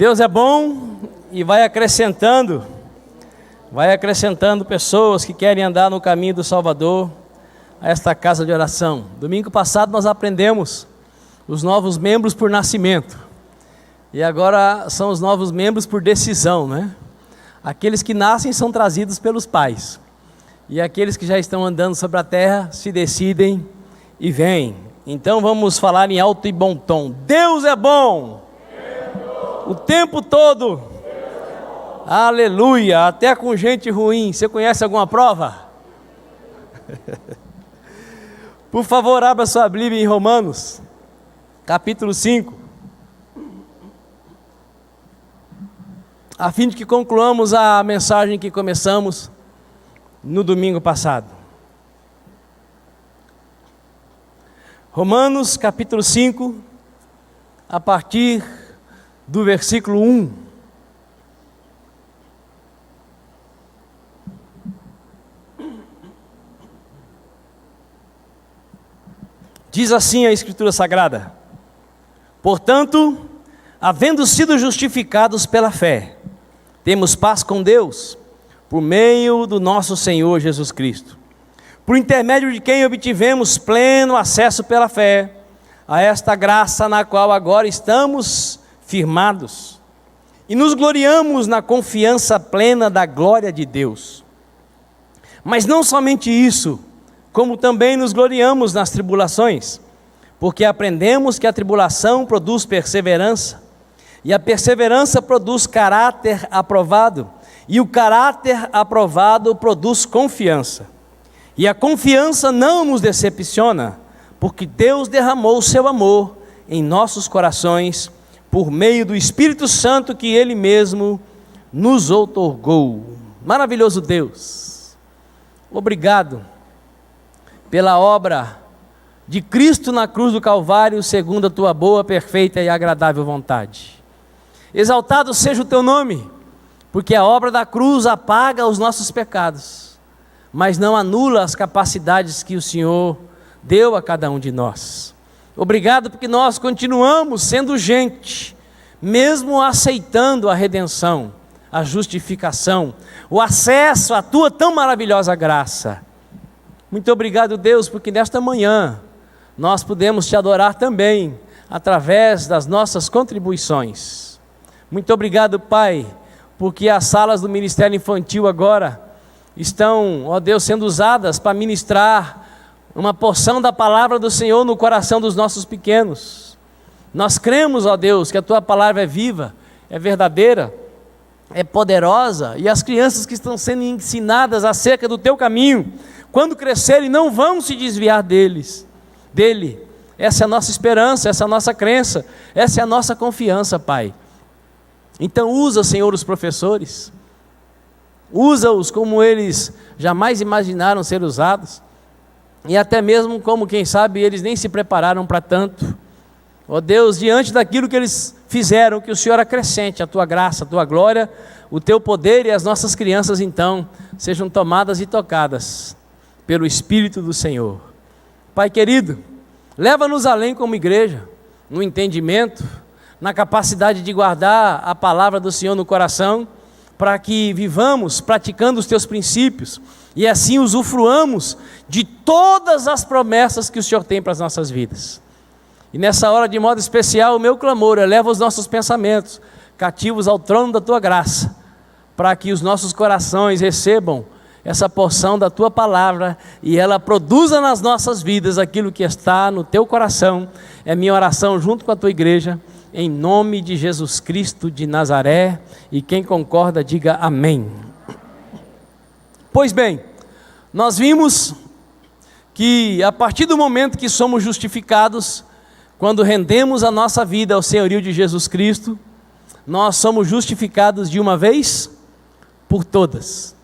Deus é bom e vai acrescentando pessoas que querem andar no caminho do Salvador a esta casa de oração. Domingo passado nós aprendemos os novos membros por nascimento, e agora são os novos membros por decisão, né? Aqueles que nascem são trazidos pelos pais, e aqueles que já estão andando sobre a terra se decidem e vêm. Então vamos falar em alto e bom tom. Deus é bom! O tempo todo. Aleluia, até com gente ruim. Você conhece alguma prova? Por favor, abra sua Bíblia em Romanos, capítulo 5, a fim de que concluamos a mensagem que começamos no domingo passado. Romanos, capítulo 5, a partir do versículo 1. Diz assim a Escritura Sagrada: portanto, havendo sido justificados pela fé, temos paz com Deus, por meio do nosso Senhor Jesus Cristo, por intermédio de quem obtivemos pleno acesso pela fé a esta graça na qual agora estamos firmados, e nos gloriamos na confiança plena da glória de Deus. Mas não somente isso, como também nos gloriamos nas tribulações, porque aprendemos que a tribulação produz perseverança, e a perseverança produz caráter aprovado, e o caráter aprovado produz confiança. E a confiança não nos decepciona, porque Deus derramou o seu amor em nossos corações, por meio do Espírito Santo que Ele mesmo nos outorgou. Maravilhoso Deus, obrigado pela obra de Cristo na cruz do Calvário, segundo a Tua boa, perfeita e agradável vontade. Exaltado seja o Teu nome, porque a obra da cruz apaga os nossos pecados, mas não anula as capacidades que o Senhor deu a cada um de nós. Obrigado porque nós continuamos sendo gente, mesmo aceitando a redenção, a justificação, o acesso à Tua tão maravilhosa graça. Muito obrigado, Deus, porque nesta manhã nós podemos Te adorar também, através das nossas contribuições. Muito obrigado, Pai, porque as salas do Ministério Infantil agora estão, ó Deus, sendo usadas para ministrar uma porção da palavra do Senhor no coração dos nossos pequenos. Nós cremos, ó Deus, que a Tua palavra é viva, é verdadeira, é poderosa, e as crianças que estão sendo ensinadas acerca do Teu caminho, quando crescerem, não vão se desviar dele. Essa é a nossa esperança, essa é a nossa crença, essa é a nossa confiança, Pai. Então usa, Senhor, os professores, usa-os como eles jamais imaginaram ser usados, e até mesmo como, quem sabe, eles nem se prepararam para tanto. Ó Deus, diante daquilo que eles fizeram, que o Senhor acrescente a Tua graça, a Tua glória, o Teu poder, e as nossas crianças então sejam tomadas e tocadas pelo Espírito do Senhor. Pai querido, leva-nos além como igreja, no entendimento, na capacidade de guardar a palavra do Senhor no coração, para que vivamos praticando os Teus princípios, e assim usufruamos de todas as promessas que o Senhor tem para as nossas vidas. E nessa hora, de modo especial, o meu clamor eleva os nossos pensamentos cativos ao trono da Tua graça, para que os nossos corações recebam essa porção da Tua palavra, e ela produza nas nossas vidas aquilo que está no Teu coração. É minha oração junto com a Tua igreja, em nome de Jesus Cristo de Nazaré, e quem concorda diga amém. Pois bem, nós vimos que a partir do momento que somos justificados, quando rendemos a nossa vida ao senhorio de Jesus Cristo, nós somos justificados de uma vez por todas.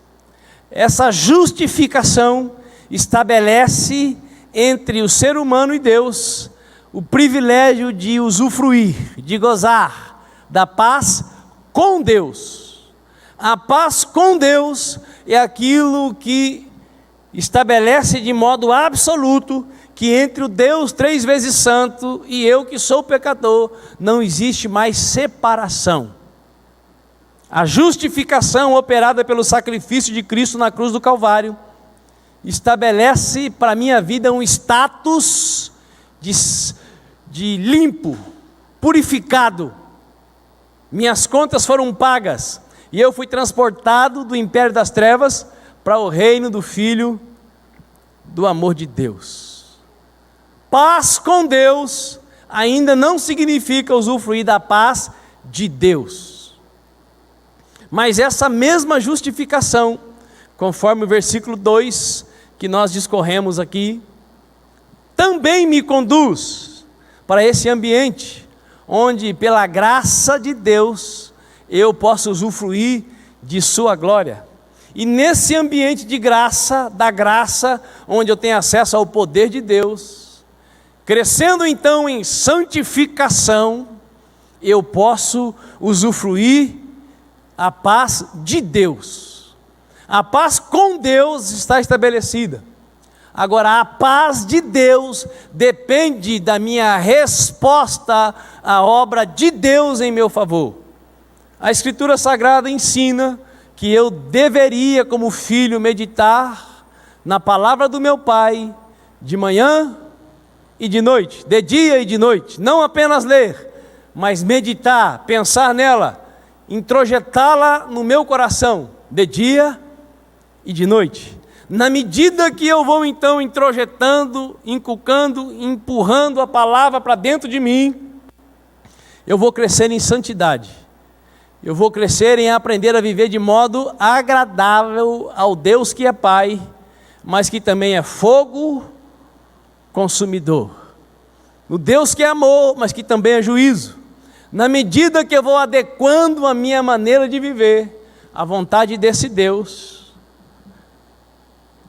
Essa justificação estabelece entre o ser humano e Deus o privilégio de usufruir, de gozar da paz com Deus. A paz com Deus é aquilo que estabelece de modo absoluto que entre o Deus 3 vezes santo e eu que sou pecador, não existe mais separação. A justificação operada pelo sacrifício de Cristo na cruz do Calvário estabelece para a minha vida um status de limpo, purificado. Minhas contas foram pagas e eu fui transportado do império das trevas para o reino do Filho do amor de Deus. Paz com Deus ainda não significa usufruir da paz de Deus. Mas essa mesma justificação, conforme o versículo 2 que nós discorremos aqui, também me conduz para esse ambiente onde, pela graça de Deus, eu posso usufruir de sua glória. E nesse ambiente de graça, da graça, onde eu tenho acesso ao poder de Deus, crescendo então em santificação, eu posso usufruir a paz de Deus. A paz com Deus está estabelecida. Agora, a paz de Deus depende da minha resposta à obra de Deus em meu favor. A Escritura Sagrada ensina que eu deveria, como filho, meditar na palavra do meu Pai, de manhã e de noite, de dia e de noite. Não apenas ler, mas meditar, pensar nela, introjetá-la no meu coração, de dia e de noite. Na medida que eu vou então introjetando, inculcando, empurrando a palavra para dentro de mim, eu vou crescer em santidade. Eu vou crescer em aprender a viver de modo agradável ao Deus que é Pai, mas que também é fogo consumidor. O Deus que é amor, mas que também é juízo. Na medida que eu vou adequando a minha maneira de viver à vontade desse Deus,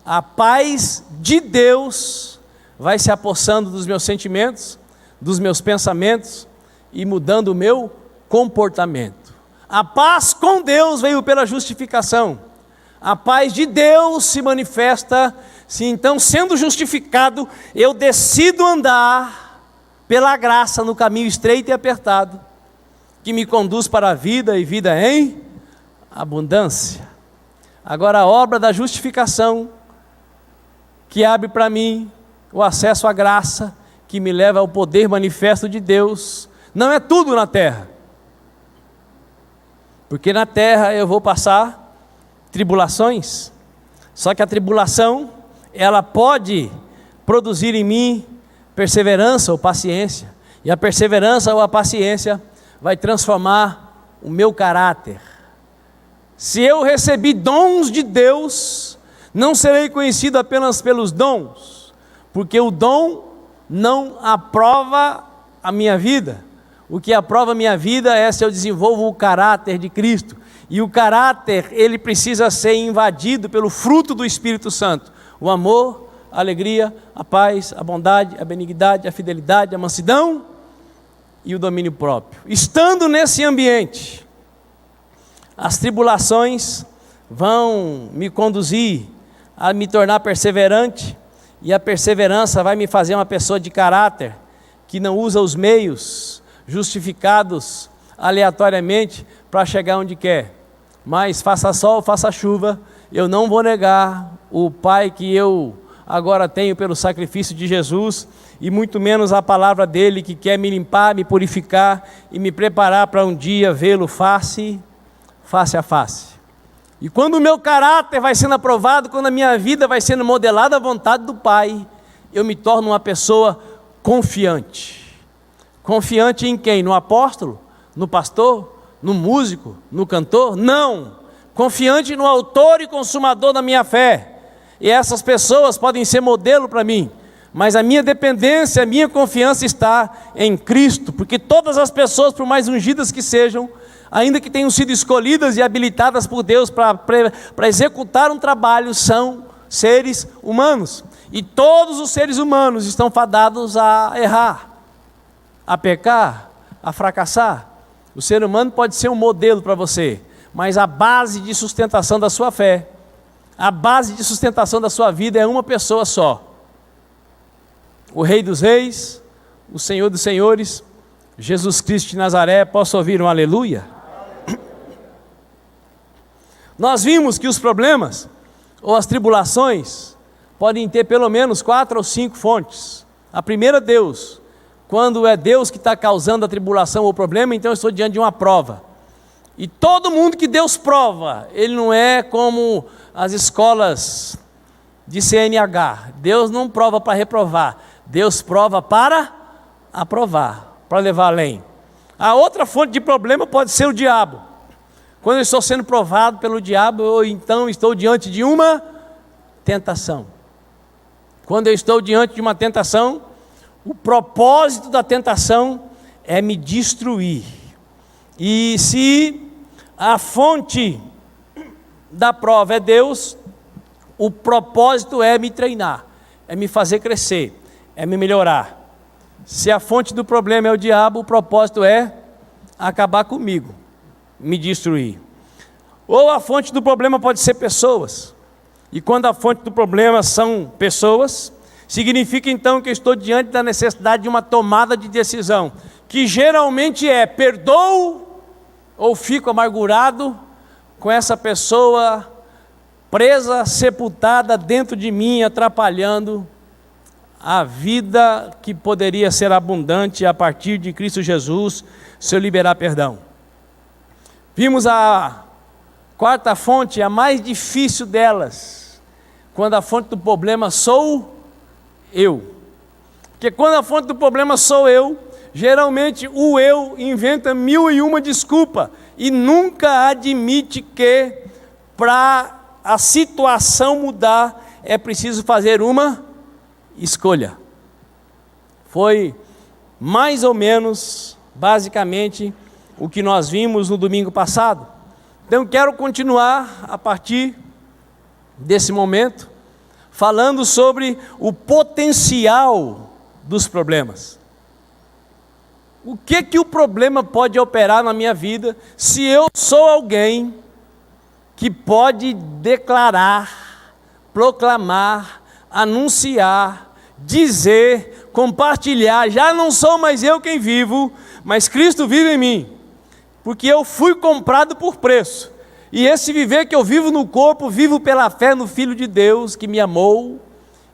a paz de Deus vai se apossando dos meus sentimentos, dos meus pensamentos e mudando o meu comportamento. A paz com Deus veio pela justificação. A paz de Deus se manifesta se então, sendo justificado, eu decido andar pela graça no caminho estreito e apertado, que me conduz para a vida e vida em abundância. Agora, a obra da justificação, que abre para mim o acesso à graça, que me leva ao poder manifesto de Deus, não é tudo na terra. Porque na terra eu vou passar tribulações, só que a tribulação, ela pode produzir em mim perseverança ou paciência, e a perseverança ou a paciência vai transformar o meu caráter. Se eu recebi dons de Deus, não serei conhecido apenas pelos dons, porque o dom não aprova a minha vida. O que aprova a minha vida é se eu desenvolvo o caráter de Cristo. E o caráter, ele precisa ser invadido pelo fruto do Espírito Santo. O amor, a alegria, a paz, a bondade, a benignidade, a fidelidade, a mansidão e o domínio próprio. Estando nesse ambiente, as tribulações vão me conduzir a me tornar perseverante, e a perseverança vai me fazer uma pessoa de caráter, que não usa os meios justificados aleatoriamente para chegar onde quer. Mas faça sol, faça chuva, eu não vou negar o Pai que eu agora tenho pelo sacrifício de Jesus, e muito menos a palavra dele que quer me limpar, me purificar e me preparar para um dia vê-lo face a face. E quando o meu caráter vai sendo aprovado, quando a minha vida vai sendo modelada à vontade do Pai, eu me torno uma pessoa confiante. Confiante em quem? No apóstolo? No pastor? No músico? No cantor? Não! Confiante no autor e consumador da minha fé. E essas pessoas podem ser modelo para mim, mas a minha dependência, a minha confiança está em Cristo, porque todas as pessoas, por mais ungidas que sejam, ainda que tenham sido escolhidas e habilitadas por Deus para executar um trabalho, são seres humanos. E todos os seres humanos estão fadados a errar, a pecar, a fracassar. O ser humano pode ser um modelo para você, mas a base de sustentação da sua fé, a base de sustentação da sua vida é uma pessoa só. O Rei dos Reis, o Senhor dos Senhores, Jesus Cristo de Nazaré. Posso ouvir um aleluia? Nós vimos que os problemas ou as tribulações podem ter pelo menos 4 ou 5 fontes. A primeira, Deus. Quando é Deus que está causando a tribulação ou o problema, então eu estou diante de uma prova. E todo mundo que Deus prova, ele não é como as escolas de CNH. Deus não prova para reprovar, Deus prova para aprovar, para levar além. A outra fonte de problema pode ser o diabo. Quando eu estou sendo provado pelo diabo, eu então estou diante de uma tentação. Quando eu estou diante de uma tentação, o propósito da tentação é me destruir. E se a fonte da prova é Deus, o propósito é me treinar, é me fazer crescer, é me melhorar. Se a fonte do problema é o diabo, o propósito é acabar comigo, me destruir. Ou a fonte do problema pode ser pessoas. E quando a fonte do problema são pessoas, significa então que eu estou diante da necessidade de uma tomada de decisão, que geralmente é: perdoo ou fico amargurado com essa pessoa presa, sepultada dentro de mim, atrapalhando a vida que poderia ser abundante a partir de Cristo Jesus, se eu liberar perdão. Vimos a quarta fonte, a mais difícil delas, quando a fonte do problema sou eu. Porque quando a fonte do problema sou eu, geralmente o eu inventa 1001 desculpa e nunca admite que para a situação mudar é preciso fazer uma escolha. Foi mais ou menos, basicamente, o que nós vimos no domingo passado. Então quero continuar a partir desse momento, falando sobre o potencial dos problemas. O que o problema pode operar na minha vida, se eu sou alguém que pode declarar, proclamar, anunciar, dizer, compartilhar: já não sou mais eu quem vivo, mas Cristo vive em mim, porque eu fui comprado por preço, e esse viver que eu vivo no corpo, vivo pela fé no Filho de Deus, que me amou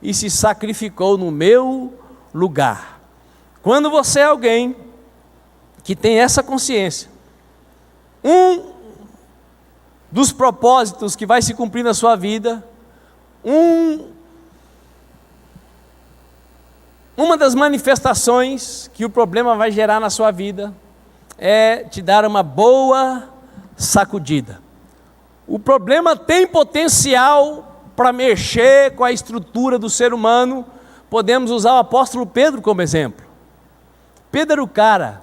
e se sacrificou no meu lugar. Quando você é alguém que tem essa consciência, um dos propósitos que vai se cumprir na sua vida, uma das manifestações que o problema vai gerar na sua vida, é te dar uma boa sacudida. O problema tem potencial para mexer com a estrutura do ser humano. Podemos usar o apóstolo Pedro como exemplo. Pedro era o cara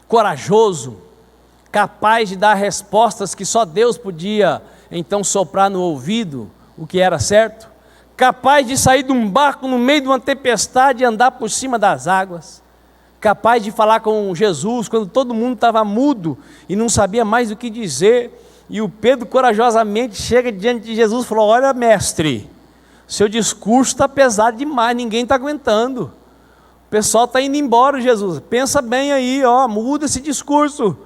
corajoso, capaz de dar respostas que só Deus podia então soprar no ouvido o que era certo, capaz de sair de um barco no meio de uma tempestade e andar por cima das águas, capaz de falar com Jesus quando todo mundo estava mudo e não sabia mais o que dizer, e o Pedro corajosamente chega diante de Jesus e falou: olha, mestre, seu discurso está pesado demais, ninguém está aguentando, o pessoal está indo embora. Jesus, pensa bem aí, muda esse discurso.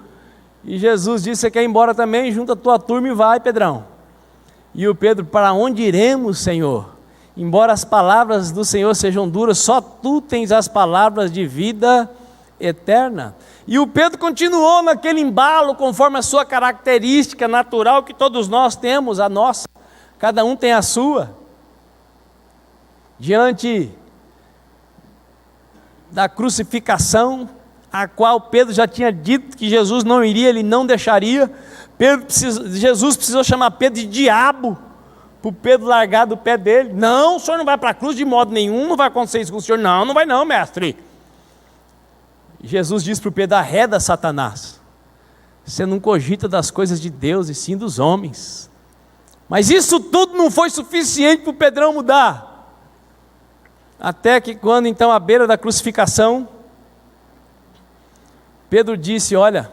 E Jesus disse: você quer ir embora também? Junta a tua turma e vai, Pedrão. E o Pedro: para onde iremos, Senhor? Embora as palavras do Senhor sejam duras, só tu tens as palavras de vida eterna. E o Pedro continuou naquele embalo, conforme a sua característica natural, que todos nós temos, a nossa, cada um tem a sua. Diante da crucificação, a qual Pedro já tinha dito que Jesus não iria, ele não deixaria. Jesus precisou chamar Pedro de diabo, para o Pedro largar do pé dele. Não, o senhor não vai para a cruz de modo nenhum, não vai acontecer isso com o senhor. Não, não vai não, mestre. Jesus disse para o Pedro: arreda, Satanás, você não cogita das coisas de Deus e sim dos homens. Mas isso tudo não foi suficiente para o Pedrão mudar. Até que quando então à beira da crucificação, Pedro disse: olha,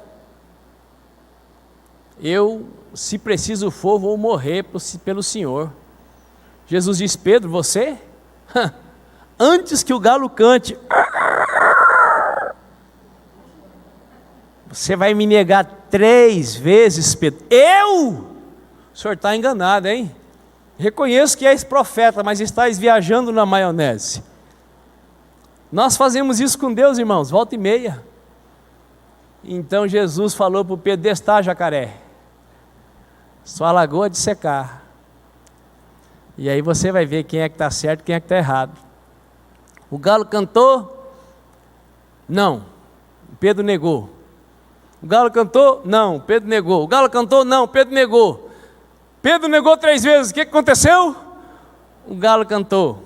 eu, se preciso for, vou morrer pelo Senhor. Jesus disse: Pedro, você? Antes que o galo cante, você vai me negar 3 vezes, Pedro. Eu? O senhor está enganado, hein? Reconheço que és profeta, mas estás viajando na maionese. Nós fazemos isso com Deus, irmãos, volta e meia. Então Jesus falou para o Pedro: destar, jacaré, sua lagoa de secar. E aí você vai ver quem é que está certo e quem é que está errado. O galo cantou? Não, Pedro negou. O galo cantou? Não, Pedro negou. O galo cantou? Não, Pedro negou. Pedro negou 3 vezes, o que aconteceu? O galo cantou.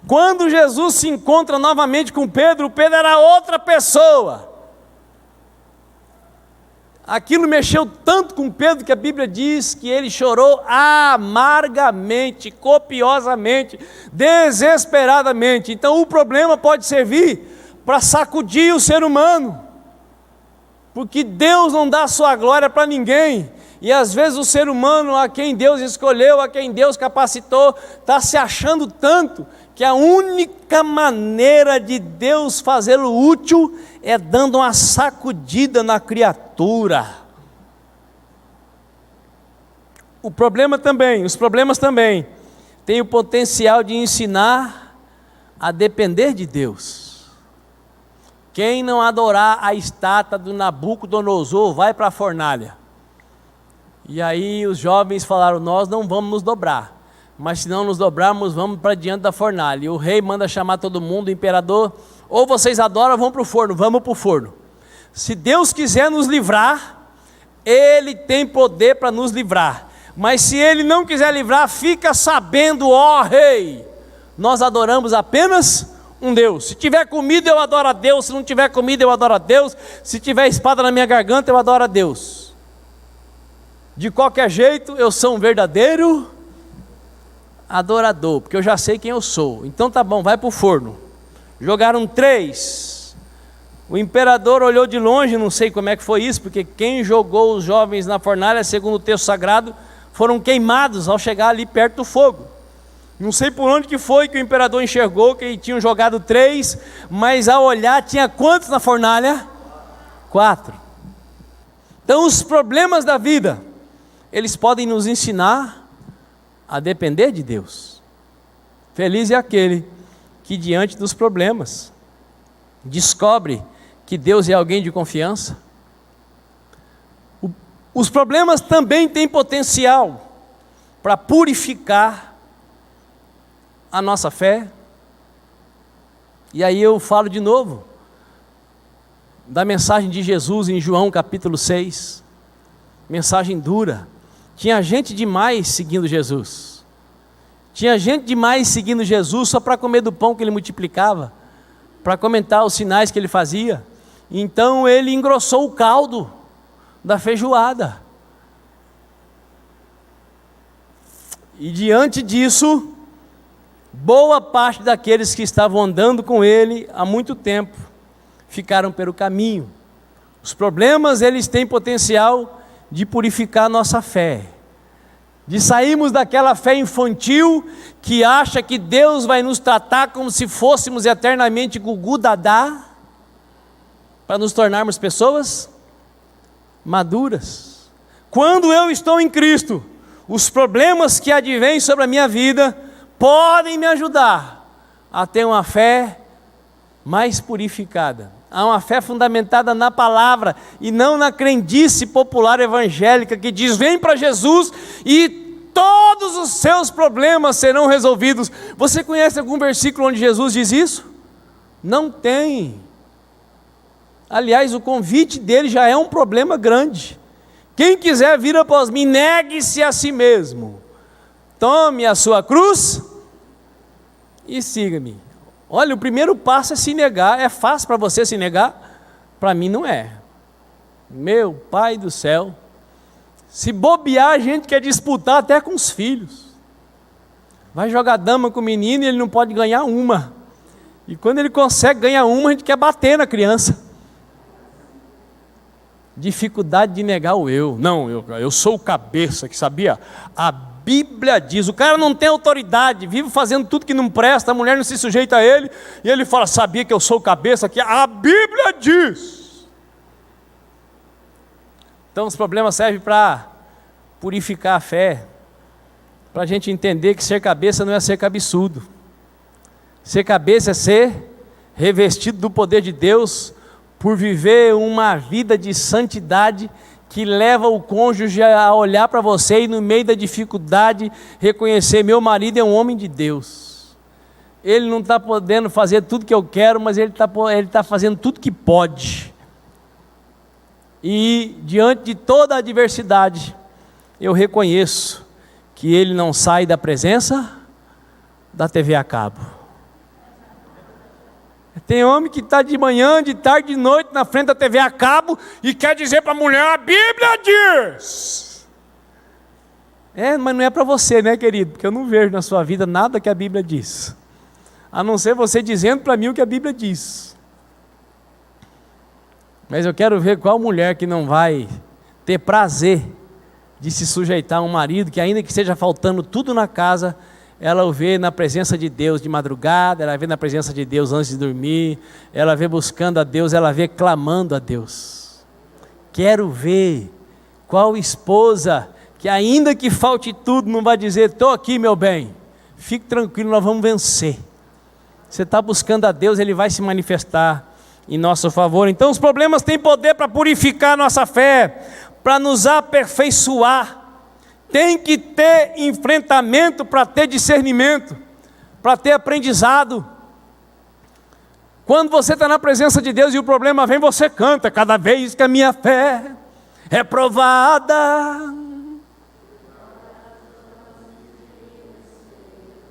Quando Jesus se encontra novamente com Pedro, Pedro era outra pessoa. Aquilo mexeu tanto com Pedro que a Bíblia diz que ele chorou amargamente, copiosamente, desesperadamente. Então o problema pode servir para sacudir o ser humano, porque Deus não dá sua glória para ninguém. E às vezes o ser humano, a quem Deus escolheu, a quem Deus capacitou, está se achando tanto que a única maneira de Deus fazê-lo útil é dando uma sacudida na criatura. Os problemas também têm o potencial de ensinar a depender de Deus. Quem não adorar a estátua do Nabucodonosor vai para a fornalha. E aí os jovens falaram: nós não vamos nos dobrar, mas se não nos dobrarmos, vamos para diante da fornalha. E o rei manda chamar todo mundo, o imperador: ou vocês adoram, vão para o forno. Vamos para o forno. Se Deus quiser nos livrar, Ele tem poder para nos livrar. Mas se Ele não quiser livrar, fica sabendo, ó rei, nós adoramos apenas um Deus. Se tiver comida, eu adoro a Deus. Se não tiver comida, eu adoro a Deus. Se tiver espada na minha garganta, eu adoro a Deus. De qualquer jeito, eu sou um verdadeiro adorador, porque eu já sei quem eu sou. Então tá bom, vai para o forno. Jogaram 3. O imperador olhou de longe, não sei como é que foi isso, porque quem jogou os jovens na fornalha, segundo o texto sagrado, foram queimados ao chegar ali perto do fogo. Não sei por onde que foi que o imperador enxergou que tinham jogado 3, mas ao olhar tinha quantos na fornalha? 4. Então os problemas da vida, eles podem nos ensinar a depender de Deus. Feliz é aquele que diante dos problemas descobre que Deus é alguém de confiança. Os problemas também têm potencial para purificar a nossa fé. E aí eu falo de novo da mensagem de Jesus em João capítulo 6, mensagem dura. Tinha gente demais seguindo Jesus. Tinha gente demais seguindo Jesus só para comer do pão que ele multiplicava, para comentar os sinais que ele fazia. Então ele engrossou o caldo da feijoada. E diante disso, boa parte daqueles que estavam andando com ele há muito tempo ficaram pelo caminho. Os problemas, eles têm potencial de purificar a nossa fé, de sairmos daquela fé infantil que acha que Deus vai nos tratar como se fôssemos eternamente gugu dadá, para nos tornarmos pessoas maduras. Quando eu estou em Cristo, os problemas que advêm sobre a minha vida podem me ajudar a ter uma fé mais purificada, a uma fé fundamentada na palavra e não na crendice popular evangélica que diz: vem para Jesus e todos os seus problemas serão resolvidos. Você conhece algum versículo onde Jesus diz isso? Não tem. Aliás, o convite dele já é um problema grande. Quem quiser vir após mim, negue-se a si mesmo, tome a sua cruz e siga-me. Olha, o primeiro passo é se negar. É fácil para você se negar? Para mim não é. Meu Pai do céu, se bobear, a gente quer disputar até com os filhos. Vai jogar dama com o menino e ele não pode ganhar uma. E quando ele consegue ganhar uma, a gente quer bater na criança. Dificuldade de negar o eu. Não, eu sou o cabeça, que sabia? A Bíblia diz, o cara não tem autoridade, vive fazendo tudo que não presta, a mulher não se sujeita a ele, e ele fala: sabia que eu sou o cabeça, que a Bíblia diz. Então os problemas servem para purificar a fé, para a gente entender que ser cabeça não é ser cabeçudo. Ser cabeça é ser revestido do poder de Deus, por viver uma vida de santidade, que leva o cônjuge a olhar para você e no meio da dificuldade, reconhecer: meu marido é um homem de Deus. Ele não está podendo fazer tudo que eu quero, mas ele está fazendo tudo que pode. E diante de toda a adversidade, eu reconheço que ele não sai da presença da TV a cabo. Tem homem que está de manhã, de tarde, de noite na frente da TV a cabo e quer dizer para a mulher: a Bíblia diz. Mas não é para você, né, querido? Porque eu não vejo na sua vida nada que a Bíblia diz, a não ser você dizendo para mim o que a Bíblia diz. Mas eu quero ver qual mulher que não vai ter prazer de se sujeitar a um marido que, ainda que esteja faltando tudo na casa, ela o vê na presença de Deus de madrugada, ela vê na presença de Deus antes de dormir, ela vê buscando a Deus, ela vê clamando a Deus. Quero ver qual esposa que, ainda que falte tudo, não vai dizer: estou aqui, meu bem, fique tranquilo, nós vamos vencer. Você está buscando a Deus, Ele vai se manifestar em nosso favor. Então os problemas têm poder para purificar a nossa fé, para nos aperfeiçoar. Tem que ter enfrentamento para ter discernimento, para ter aprendizado. Quando você está na presença de Deus e o problema vem, você canta: cada vez que a minha fé é provada,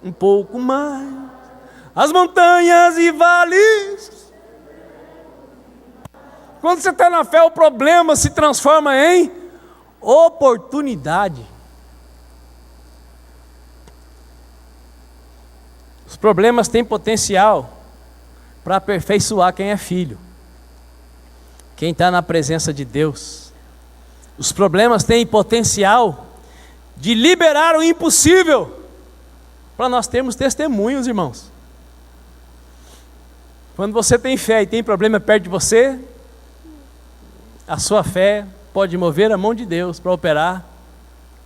um pouco mais, as montanhas e vales. Quando você está na fé, o problema se transforma em oportunidade. Os problemas têm potencial para aperfeiçoar quem é filho, quem está na presença de Deus. Os problemas têm potencial de liberar o impossível, para nós termos testemunhos, irmãos. Quando você tem fé e tem problema perto de você, a sua fé pode mover a mão de Deus para operar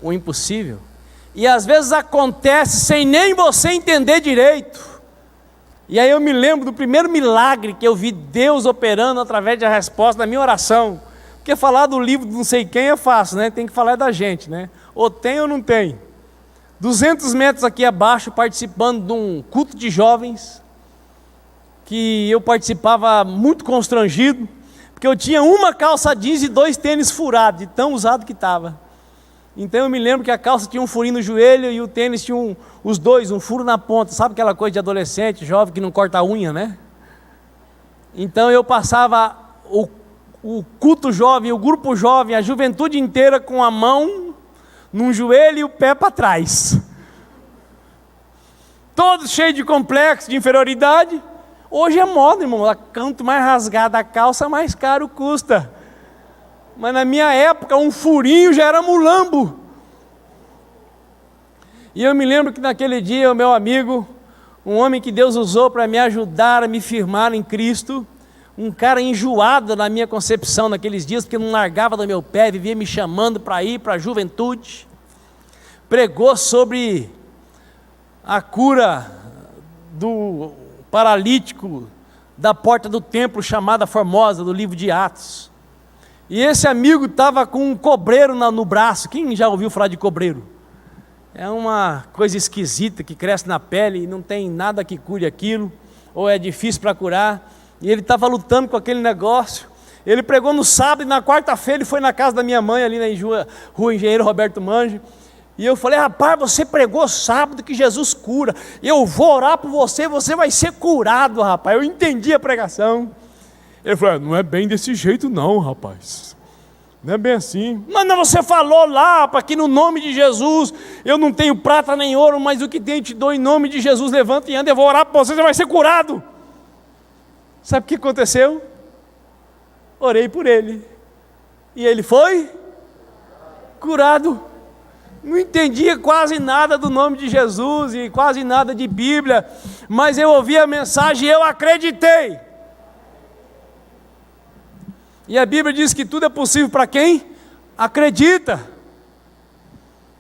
o impossível. E às vezes acontece sem nem você entender direito. E aí eu me lembro do primeiro milagre que eu vi Deus operando através da resposta da minha oração. Porque falar do livro de não sei quem é fácil, né? Tem que falar da gente, né? Ou tem ou não tem. 200 metros aqui abaixo, participando de um culto de jovens, que eu participava muito constrangido, porque eu tinha uma calça jeans e 2 tênis furados, de tão usado que estava. Então eu me lembro que a calça tinha um furinho no joelho e o tênis tinha os dois, um furo na ponta. Sabe aquela coisa de adolescente, jovem, que não corta a unha, né? Então eu passava o culto jovem, o grupo jovem, a juventude inteira com a mão num joelho e o pé para trás. Todos cheios de complexo, de inferioridade. Hoje é moda, irmão. Quanto mais rasgada a calça, mais caro custa. Mas na minha época, um furinho já era mulambo. E eu me lembro que naquele dia, o meu amigo, um homem que Deus usou para me ajudar a me firmar em Cristo, um cara enjoado na minha concepção naqueles dias, porque não largava do meu pé, vivia me chamando para ir para a juventude, pregou sobre a cura do paralítico da porta do templo chamada Formosa, do livro de Atos. E esse amigo estava com um cobreiro no braço. Quem já ouviu falar de cobreiro? É uma coisa esquisita que cresce na pele e não tem nada que cure aquilo, ou é difícil para curar. E ele estava lutando com aquele negócio. Ele pregou no sábado e na quarta-feira ele foi na casa da minha mãe, ali na rua Engenheiro Roberto Mange. E eu falei: rapaz, você pregou sábado que Jesus cura. Eu vou orar por você, você vai ser curado, rapaz. Eu entendi a pregação. Ele falou: não é bem desse jeito não, rapaz. Não é bem assim. Mas não, você falou lá, para que no nome de Jesus, eu não tenho prata nem ouro, mas o que tenho te dou em nome de Jesus, levanta e anda, eu vou orar por você, você vai ser curado. Sabe o que aconteceu? Orei por ele. E ele foi curado. Não entendia quase nada do nome de Jesus e quase nada de Bíblia, mas eu ouvi a mensagem e eu acreditei. E a Bíblia diz que tudo é possível para quem acredita.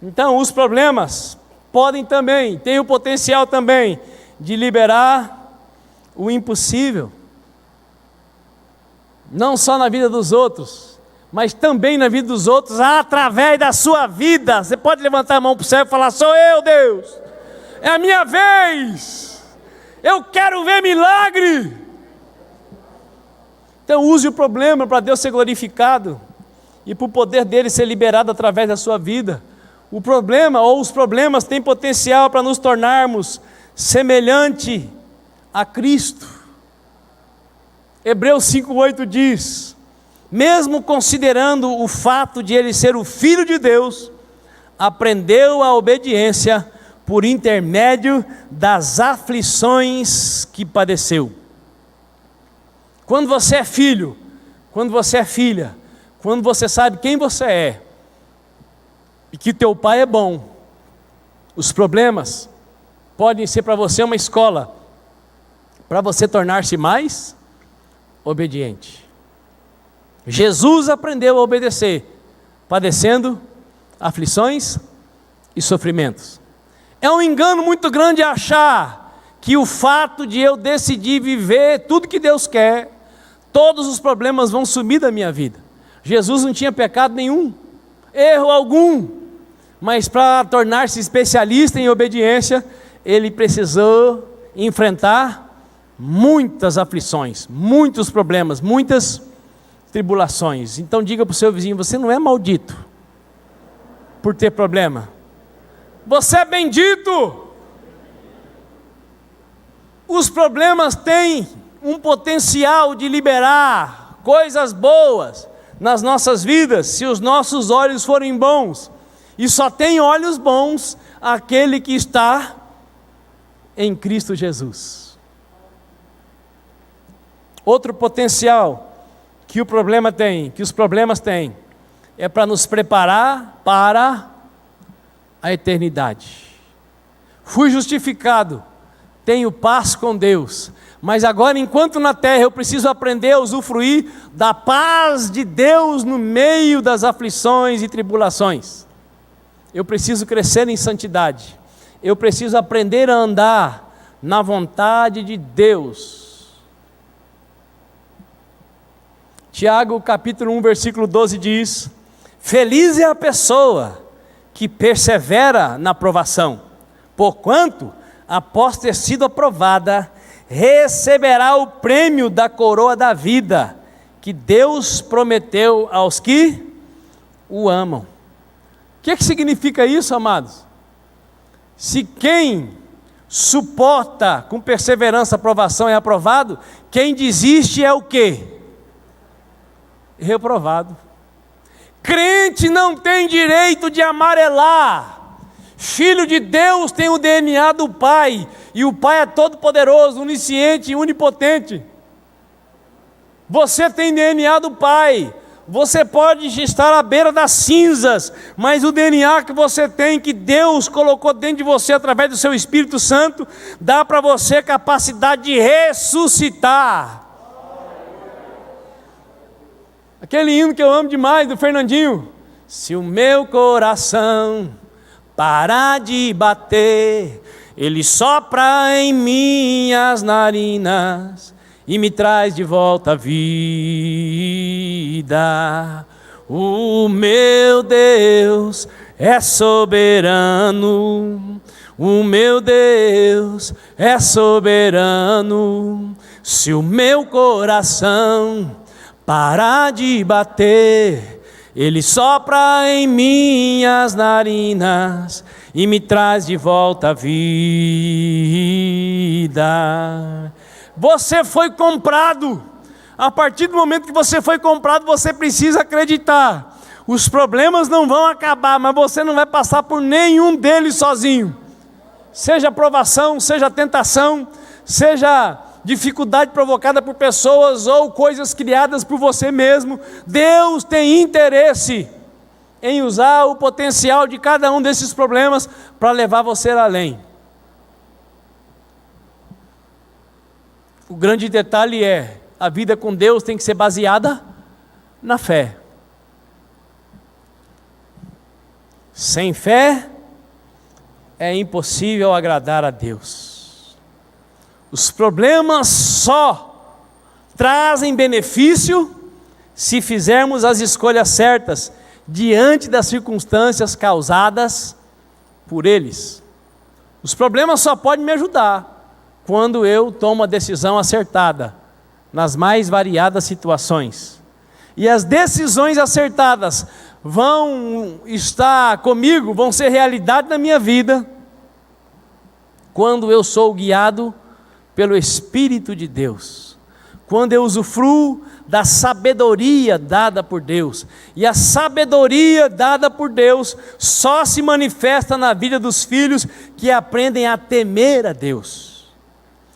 Então, os problemas podem também, têm o potencial também de liberar o impossível. Não só na vida dos outros, mas também na vida dos outros, através da sua vida. Você pode levantar a mão para o céu e falar: sou eu, Deus, é a minha vez, eu quero ver milagre. Então use o problema para Deus ser glorificado e para o poder dele ser liberado através da sua vida. O problema ou os problemas têm potencial para nos tornarmos semelhante a Cristo. Hebreus 5:8 diz: mesmo considerando o fato de ele ser o Filho de Deus, aprendeu a obediência por intermédio das aflições que padeceu. Quando você é filho, quando você é filha, quando você sabe quem você é, e que teu pai é bom, os problemas podem ser para você uma escola, para você tornar-se mais obediente. Jesus aprendeu a obedecer, padecendo aflições e sofrimentos. É um engano muito grande achar que o fato de eu decidir viver tudo que Deus quer, todos os problemas vão sumir da minha vida. Jesus não tinha pecado nenhum, erro algum, mas para tornar-se especialista em obediência, ele precisou enfrentar muitas aflições, muitos problemas, muitas tribulações. Então diga para o seu vizinho: você não é maldito por ter problema, você é bendito. Os problemas têm um potencial de liberar coisas boas nas nossas vidas, se os nossos olhos forem bons. E só tem olhos bons aquele que está em Cristo Jesus. Outro potencial que o problema tem, que os problemas têm, é para nos preparar para a eternidade. Fui justificado, tenho paz com Deus, mas agora, enquanto na terra, eu preciso aprender a usufruir da paz de Deus no meio das aflições e tribulações. Eu preciso crescer em santidade, eu preciso aprender a andar na vontade de Deus. Tiago capítulo 1, versículo 12 diz: feliz é a pessoa que persevera na provação, porquanto, após ter sido aprovada, receberá o prêmio da coroa da vida, que Deus prometeu aos que o amam. O que significa isso, amados? Se quem suporta com perseverança a provação é aprovado, quem desiste é o quê? Reprovado. Crente não tem direito de amarelar. Filho de Deus tem o DNA do Pai, e o Pai é todo poderoso, onisciente e onipotente. Você tem DNA do Pai. Você pode estar à beira das cinzas, mas o DNA que você tem, que Deus colocou dentro de você através do seu Espírito Santo, dá para você capacidade de ressuscitar. Aquele hino que eu amo demais, do Fernandinho: se o meu coração parar de bater, ele sopra em minhas narinas e me traz de volta a vida. O meu Deus é soberano, o meu Deus é soberano. Se o meu coração parar de bater, ele sopra em minhas narinas e me traz de volta a vida. Você foi comprado. A partir do momento que você foi comprado, você precisa acreditar. Os problemas não vão acabar, mas você não vai passar por nenhum deles sozinho. Seja provação, seja tentação, seja dificuldade provocada por pessoas ou coisas criadas por você mesmo. Deus tem interesse em usar o potencial de cada um desses problemas para levar você além. O grande detalhe é: a vida com Deus tem que ser baseada na fé. Sem fé é impossível agradar a Deus. Os problemas só trazem benefício se fizermos as escolhas certas diante das circunstâncias causadas por eles. Os problemas só podem me ajudar quando eu tomo a decisão acertada nas mais variadas situações. E as decisões acertadas vão estar comigo, vão ser realidade na minha vida, quando eu sou guiado pelo Espírito de Deus, quando eu usufruo da sabedoria dada por Deus. E a sabedoria dada por Deus só se manifesta na vida dos filhos que aprendem a temer a Deus.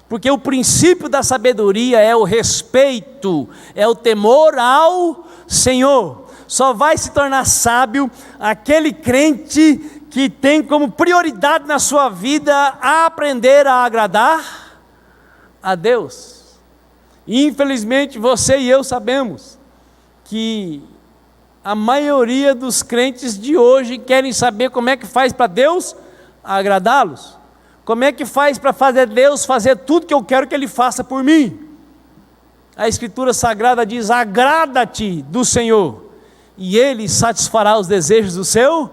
Porque o princípio da sabedoria é o respeito, é o temor ao Senhor. Só vai se tornar sábio aquele crente que tem como prioridade na sua vida aprender a agradar a Deus. Infelizmente você e eu sabemos que a maioria dos crentes de hoje querem saber como é que faz para Deus agradá-los. Como é que faz para fazer Deus fazer tudo que eu quero que Ele faça por mim? A Escritura Sagrada diz: agrada-te do Senhor, e Ele satisfará os desejos do seu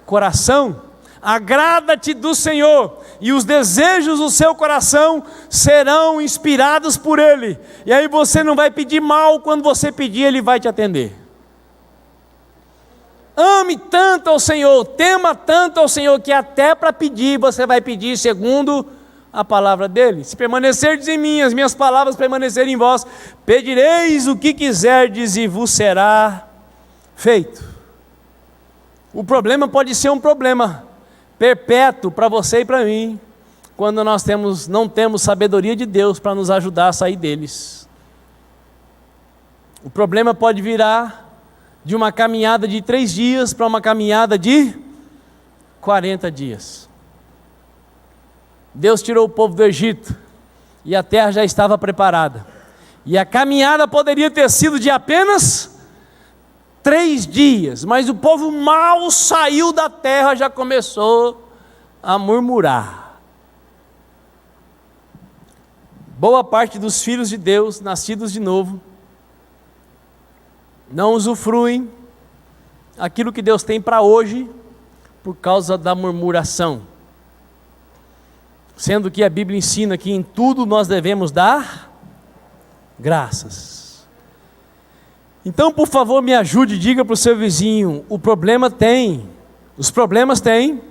coração. Agrada-te do Senhor, e os desejos do seu coração serão inspirados por Ele. E aí você não vai pedir mal, quando você pedir Ele vai te atender. Ame tanto ao Senhor, tema tanto ao Senhor, que até para pedir, você vai pedir segundo a palavra dEle. Se permanecerdes em mim, as minhas palavras permanecerem em vós, pedireis o que quiserdes e vos será feito. O problema pode ser um problema perpétuo para você e para mim, quando nós não temos sabedoria de Deus para nos ajudar a sair deles. O problema pode virar de uma caminhada de 3 dias para uma caminhada de 40 dias. Deus tirou o povo do Egito e a terra já estava preparada, e a caminhada poderia ter sido de apenas 3 dias, mas o povo mal saiu da terra, já começou a murmurar. Boa parte dos filhos de Deus, nascidos de novo, não usufruem aquilo que Deus tem para hoje, por causa da murmuração. Sendo que a Bíblia ensina que em tudo nós devemos dar graças. Então, por favor, me ajude, diga para o seu vizinho: os problemas têm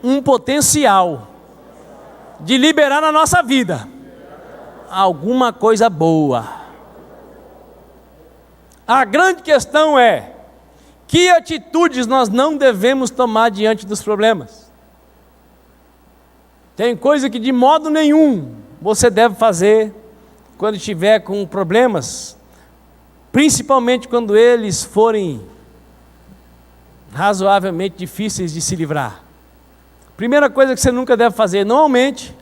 um potencial de liberar na nossa vida alguma coisa boa. A grande questão é: que atitudes nós não devemos tomar diante dos problemas? Tem coisa que de modo nenhum você deve fazer quando estiver com problemas, principalmente quando eles forem razoavelmente difíceis de se livrar. Primeira coisa que você nunca deve fazer: não aumente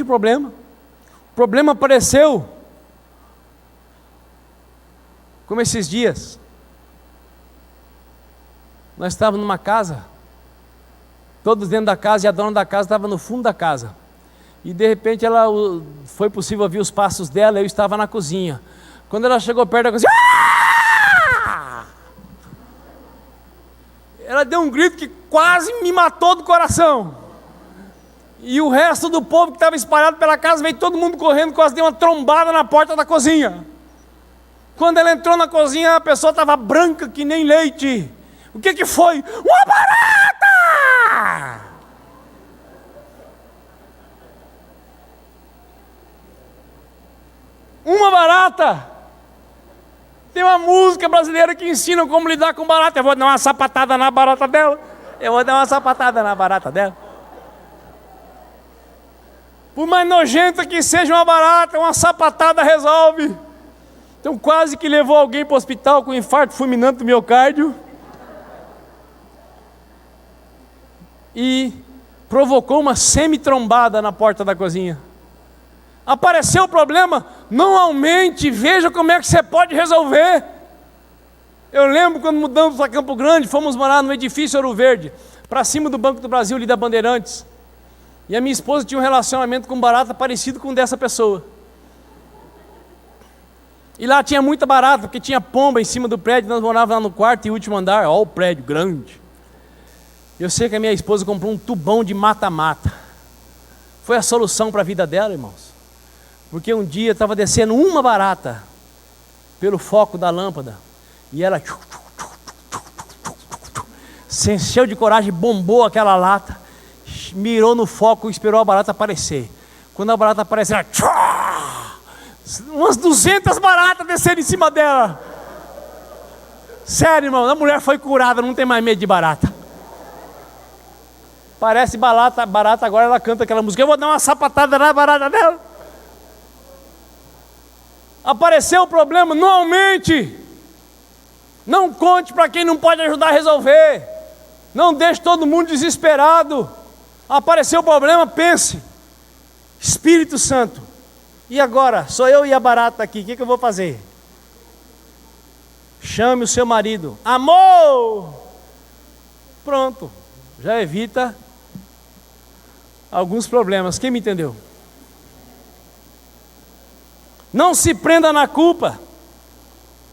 o problema. O problema apareceu como esses dias. Nós estávamos numa casa, todos dentro da casa, e a dona da casa estava no fundo da casa, e de repente foi possível ouvir os passos dela. Eu estava na cozinha. Quando ela chegou perto da cozinha, ela deu um grito que quase me matou do coração. E o resto do povo que estava espalhado pela casa veio todo mundo correndo, quase deu uma trombada na porta da cozinha. Quando ela entrou na cozinha, a pessoa estava branca que nem leite. O que foi? Uma barata! Uma barata! Tem uma música brasileira que ensina como lidar com barata. Eu vou dar uma sapatada na barata dela. Por mais nojenta que seja uma barata, uma sapatada resolve. Então quase que levou alguém para o hospital com infarto fulminante do miocárdio. E provocou uma semi-trombada na porta da cozinha. Apareceu o problema? Não aumente, veja como é que você pode resolver. Eu lembro quando mudamos para Campo Grande, fomos morar no edifício Ouro Verde, para cima do Banco do Brasil, ali da Bandeirantes. E a minha esposa tinha um relacionamento com barata parecido com o dessa pessoa. E lá tinha muita barata, porque tinha pomba em cima do prédio, nós morávamos lá no quarto e último andar, ó o prédio grande. Eu sei que a minha esposa comprou um tubão de mata-mata. Foi a solução para a vida dela, irmãos. Porque um dia estava descendo uma barata pelo foco da lâmpada, e ela se encheu de coragem, bombou aquela lata, mirou no foco e esperou a barata aparecer. Quando a barata apareceu, umas 200 baratas desceram em cima dela. Sério, irmão, a mulher foi curada, não tem mais medo de barata. Parece barata, agora ela canta aquela música, eu vou dar uma sapatada na barata dela. Apareceu o problema, não aumente. Não conte para quem não pode ajudar a resolver. Não deixe todo mundo desesperado. Apareceu o problema, pense. Espírito Santo. E agora? Sou eu e a barata aqui, o que eu vou fazer? Chame o seu marido. Amor! Pronto. Já evita alguns problemas. Quem me entendeu? Não se prenda na culpa.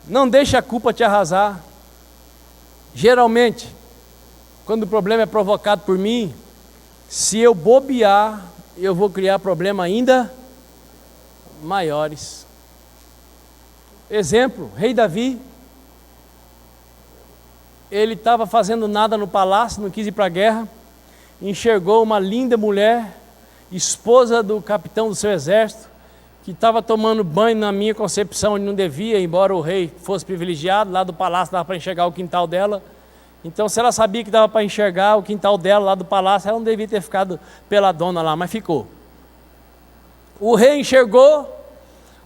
Não deixe a culpa te arrasar. Geralmente, quando o problema é provocado por mim, se eu bobear, eu vou criar problemas ainda maiores. Exemplo, rei Davi. Ele estava fazendo nada no palácio, não quis ir para a guerra. Enxergou uma linda mulher, esposa do capitão do seu exército, que estava tomando banho, na minha concepção, onde não devia, embora o rei fosse privilegiado, lá do palácio dava para enxergar o quintal dela. Então, se ela sabia que dava para enxergar o quintal dela lá do palácio, ela não devia ter ficado pela dona lá, mas ficou. O rei enxergou,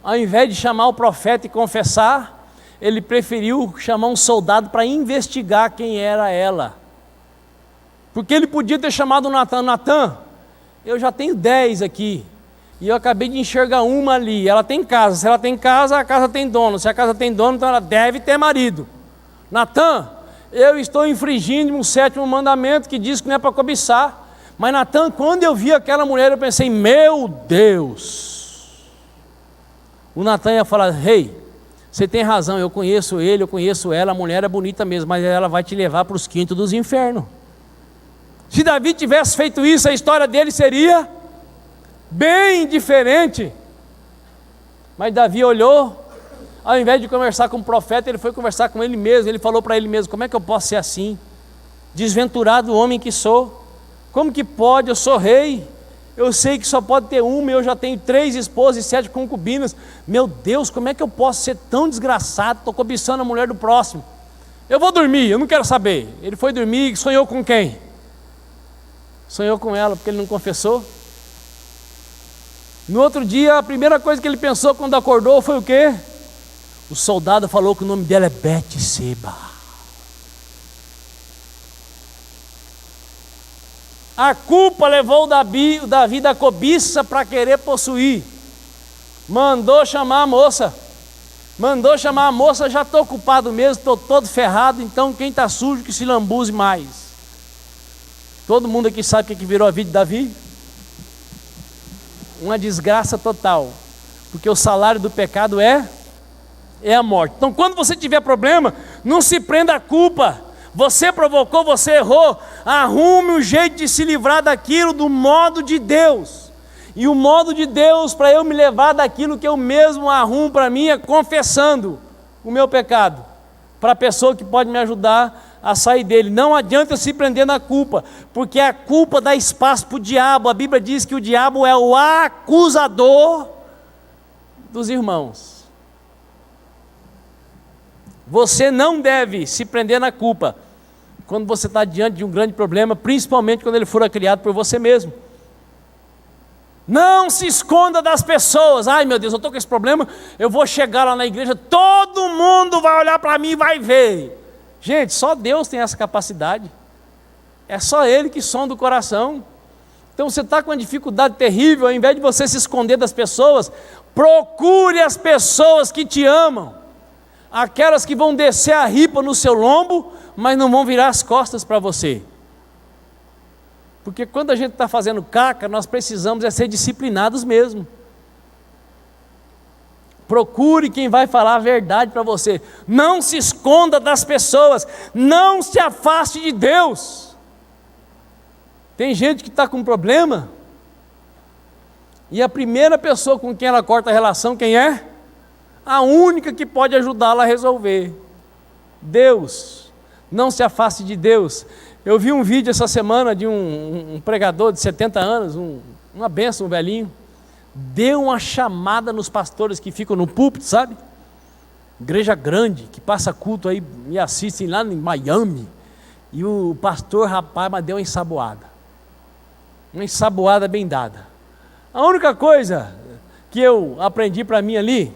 ao invés de chamar o profeta e confessar, ele preferiu chamar um soldado para investigar quem era ela. Porque ele podia ter chamado o Natan. Natan, eu já tenho 10 aqui. E eu acabei de enxergar uma ali. Ela tem casa. Se ela tem casa, a casa tem dono. Se a casa tem dono, então ela deve ter marido. Natan, eu estou infringindo um 7º mandamento que diz que não é para cobiçar. Mas Natan, quando eu vi aquela mulher, eu pensei, meu Deus. O Natan ia falar, rei, você tem razão, eu conheço ele, eu conheço ela, a mulher é bonita mesmo, mas ela vai te levar para os quintos dos infernos. Se Davi tivesse feito isso, a história dele seria bem diferente. Mas Davi olhou, ao invés de conversar com o profeta, ele foi conversar com ele mesmo. Ele falou para ele mesmo, como é que eu posso ser assim? Desventurado homem que sou. Como que pode? Eu sou rei. Eu sei que só pode ter uma, eu já tenho 3 esposas e 7 concubinas. Meu Deus, como é que eu posso ser tão desgraçado? Estou cobiçando a mulher do próximo. Eu vou dormir, eu não quero saber. Ele foi dormir e sonhou com quem? Sonhou com ela, porque ele não confessou. No outro dia, a primeira coisa que ele pensou quando acordou foi o quê? O soldado falou que o nome dela é Betseba. A culpa levou o Davi da cobiça para querer possuir. Mandou chamar a moça. Já estou ocupado mesmo, estou todo ferrado, então quem está sujo que se lambuze mais. Todo mundo aqui sabe o que virou a vida de Davi? Uma desgraça total, porque o salário do pecado é a morte. Então, quando você tiver problema, não se prenda à culpa. Você provocou, você errou. Arrume um jeito de se livrar daquilo do modo de Deus. E o modo de Deus para eu me levar daquilo que eu mesmo arrumo para mim é confessando o meu pecado para a pessoa que pode me ajudar a sair dele. Não adianta se prender na culpa, porque a culpa dá espaço para o diabo. A Bíblia diz que o diabo é o acusador dos irmãos. Você não deve se prender na culpa quando você está diante de um grande problema, principalmente quando ele for criado por você mesmo. Não se esconda das pessoas. Ai meu Deus, eu estou com esse problema, eu vou chegar lá na igreja, todo mundo vai olhar para mim e vai ver. Gente, só Deus tem essa capacidade. É só Ele que sonda o coração. Então você está com uma dificuldade terrível, ao invés de você se esconder das pessoas, procure as pessoas que te amam. aquelas que vão descer a ripa no seu lombo, mas não vão virar as costas para você. Porque quando a gente está fazendo caca, nós precisamos ser disciplinados mesmo. Procure quem vai falar a verdade para você. Não se esconda das pessoas. Não se afaste de Deus. Tem gente que está com problema, e a primeira pessoa com quem ela corta a relação, quem é? A única que pode ajudá-la a resolver. Deus. Não se afaste de Deus. Eu vi um vídeo essa semana de um pregador de 70 anos, uma bênção, um velhinho, deu uma chamada nos pastores que ficam no púlpito, sabe? Igreja grande, que passa culto aí e assistem lá em Miami, e o pastor, rapaz, mas deu uma ensaboada bem dada. A única coisa que eu aprendi para mim ali,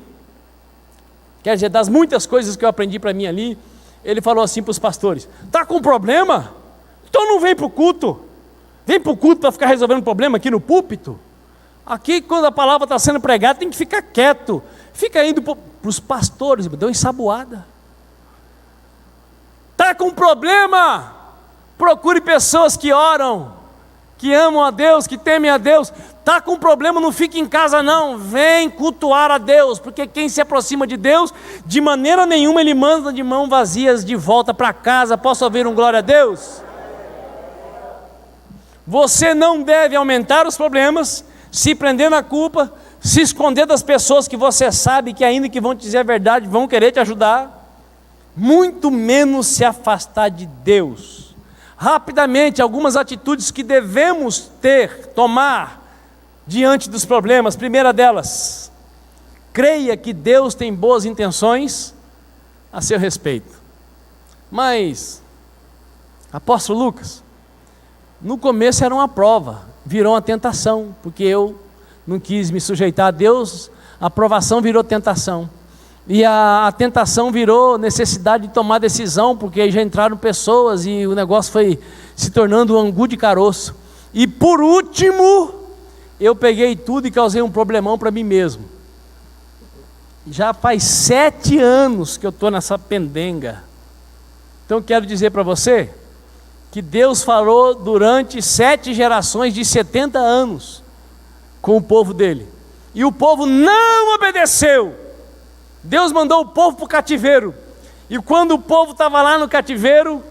quer dizer, das muitas coisas que eu aprendi para mim ali, ele falou assim para os pastores: está com problema? Então não vem para o culto. Vem para o culto para ficar resolvendo problema aqui no púlpito. Aqui, quando a palavra está sendo pregada, tem que ficar quieto. Fica indo para os pastores. Deu uma ensaboada. Está com problema? Procure pessoas que oram, que amam a Deus, que temem a Deus. Está com problema? Não fique em casa não. Vem cultuar a Deus. Porque quem se aproxima de Deus, de maneira nenhuma ele manda de mãos vazias de volta para casa. Posso ouvir um glória a Deus? Você não deve aumentar os problemas, se prender na culpa, se esconder das pessoas que você sabe que ainda que vão te dizer a verdade, vão querer te ajudar, muito menos se afastar de Deus. Rapidamente, algumas atitudes que devemos tomar diante dos problemas. Primeira delas, creia que Deus tem boas intenções a seu respeito. Mas, apóstolo Lucas, no começo era uma prova, virou uma tentação, porque eu não quis me sujeitar a Deus, a provação virou tentação, e a tentação virou necessidade de tomar decisão, porque aí já entraram pessoas e o negócio foi se tornando um angu de caroço, e por último, eu peguei tudo e causei um problemão para mim mesmo. Já faz 7 anos que eu estou nessa pendenga. Então quero dizer para você, que Deus falou durante 7 gerações de 70 anos com o povo dele, e o povo não obedeceu. Deus mandou o povo para o cativeiro, e quando o povo estava lá no cativeiro,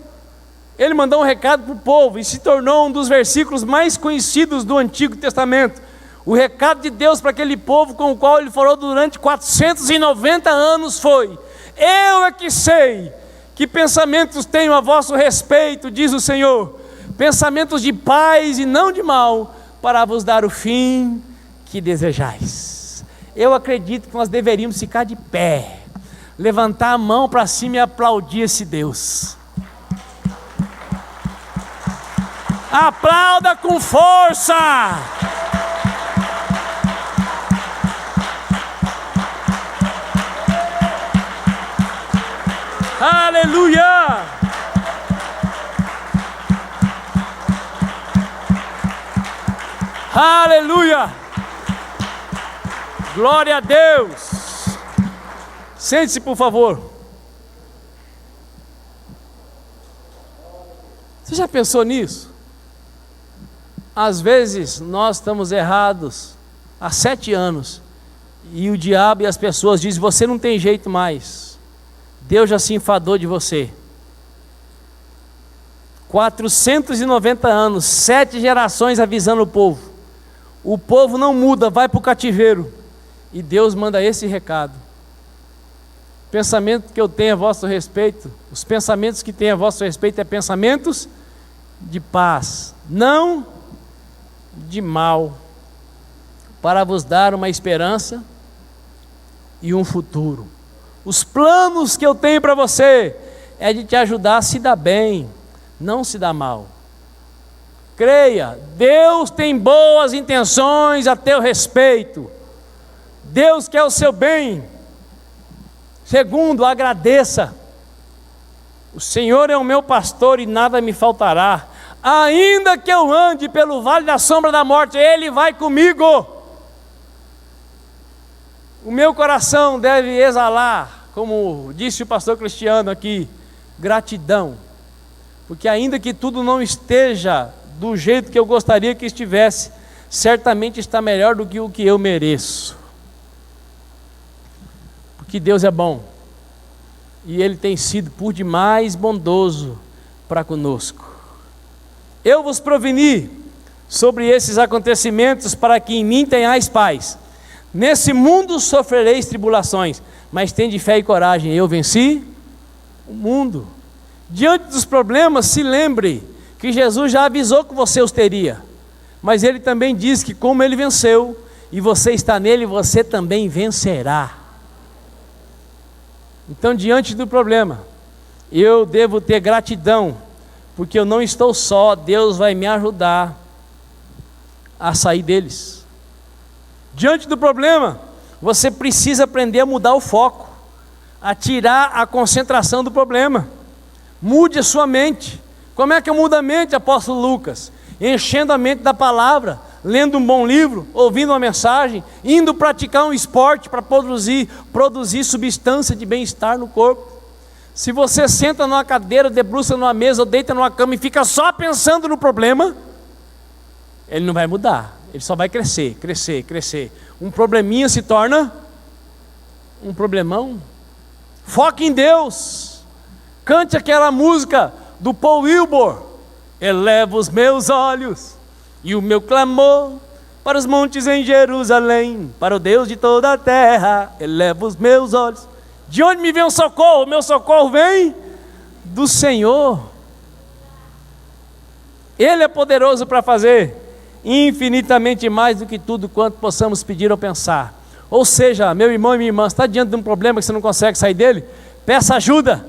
ele mandou um recado para o povo, e se tornou um dos versículos mais conhecidos do Antigo Testamento. O recado de Deus para aquele povo com o qual ele falou durante 490 anos foi: eu é que sei que pensamentos tenho a vosso respeito, diz o Senhor, pensamentos de paz e não de mal, para vos dar o fim que desejais. Eu acredito que nós deveríamos ficar de pé, levantar a mão para cima e aplaudir esse Deus. Aplauda com força! Aleluia! Aleluia! Glória a Deus! Sente-se, por favor. Você já pensou nisso? Às vezes nós estamos errados há 7 anos e o diabo e as pessoas dizem: você não tem jeito mais. Deus já se enfadou de você. 490 anos, 7 gerações avisando o povo. O povo não muda, vai para o cativeiro. E Deus manda esse recado: pensamento que eu tenho a vosso respeito, os pensamentos que tenho a vosso respeito é pensamentos de paz, não de mal, para vos dar uma esperança e um futuro. Os planos que eu tenho para você é de te ajudar a se dar bem, não se dar mal. Creia, Deus tem boas intenções a teu respeito. Deus quer o seu bem. Segundo, agradeça. O Senhor é o meu pastor e nada me faltará. Ainda que eu ande pelo vale da sombra da morte, Ele vai comigo. O meu coração deve exalar como disse o pastor Cristiano aqui, gratidão. Porque ainda que tudo não esteja do jeito que eu gostaria que estivesse, certamente está melhor do que o que eu mereço. Porque Deus é bom. E Ele tem sido por demais bondoso para conosco. Eu vos preveni sobre esses acontecimentos para que em mim tenhais paz. Nesse mundo sofrereis tribulações, mas tende fé e coragem, eu venci o mundo. Diante dos problemas, se lembre que Jesus já avisou que você os teria, mas Ele também diz que como Ele venceu, e você está nele, você também vencerá. Então, diante do problema, eu devo ter gratidão, porque eu não estou só, Deus vai me ajudar a sair deles. Diante do problema, você precisa aprender a mudar o foco, a tirar a concentração do problema. Mude a sua mente. Como é que eu mudo a mente, apóstolo Lucas? Enchendo a mente da palavra, lendo um bom livro, ouvindo uma mensagem, indo praticar um esporte para produzir substância de bem-estar no corpo. Se você senta numa cadeira, debruça numa mesa ou deita numa cama e fica só pensando no problema, ele não vai mudar, ele só vai crescer, crescer, crescer. Um probleminha se torna um problemão. Foque em Deus. Cante aquela música do Paul Wilbur: eleva os meus olhos e o meu clamor para os montes em Jerusalém, para o Deus de toda a terra. Eleva os meus olhos. De onde me vem o socorro? O meu socorro vem do Senhor. Ele é poderoso para fazer infinitamente mais do que tudo quanto possamos pedir ou pensar. Ou seja, meu irmão e minha irmã, está diante de um problema que você não consegue sair dele? Peça ajuda.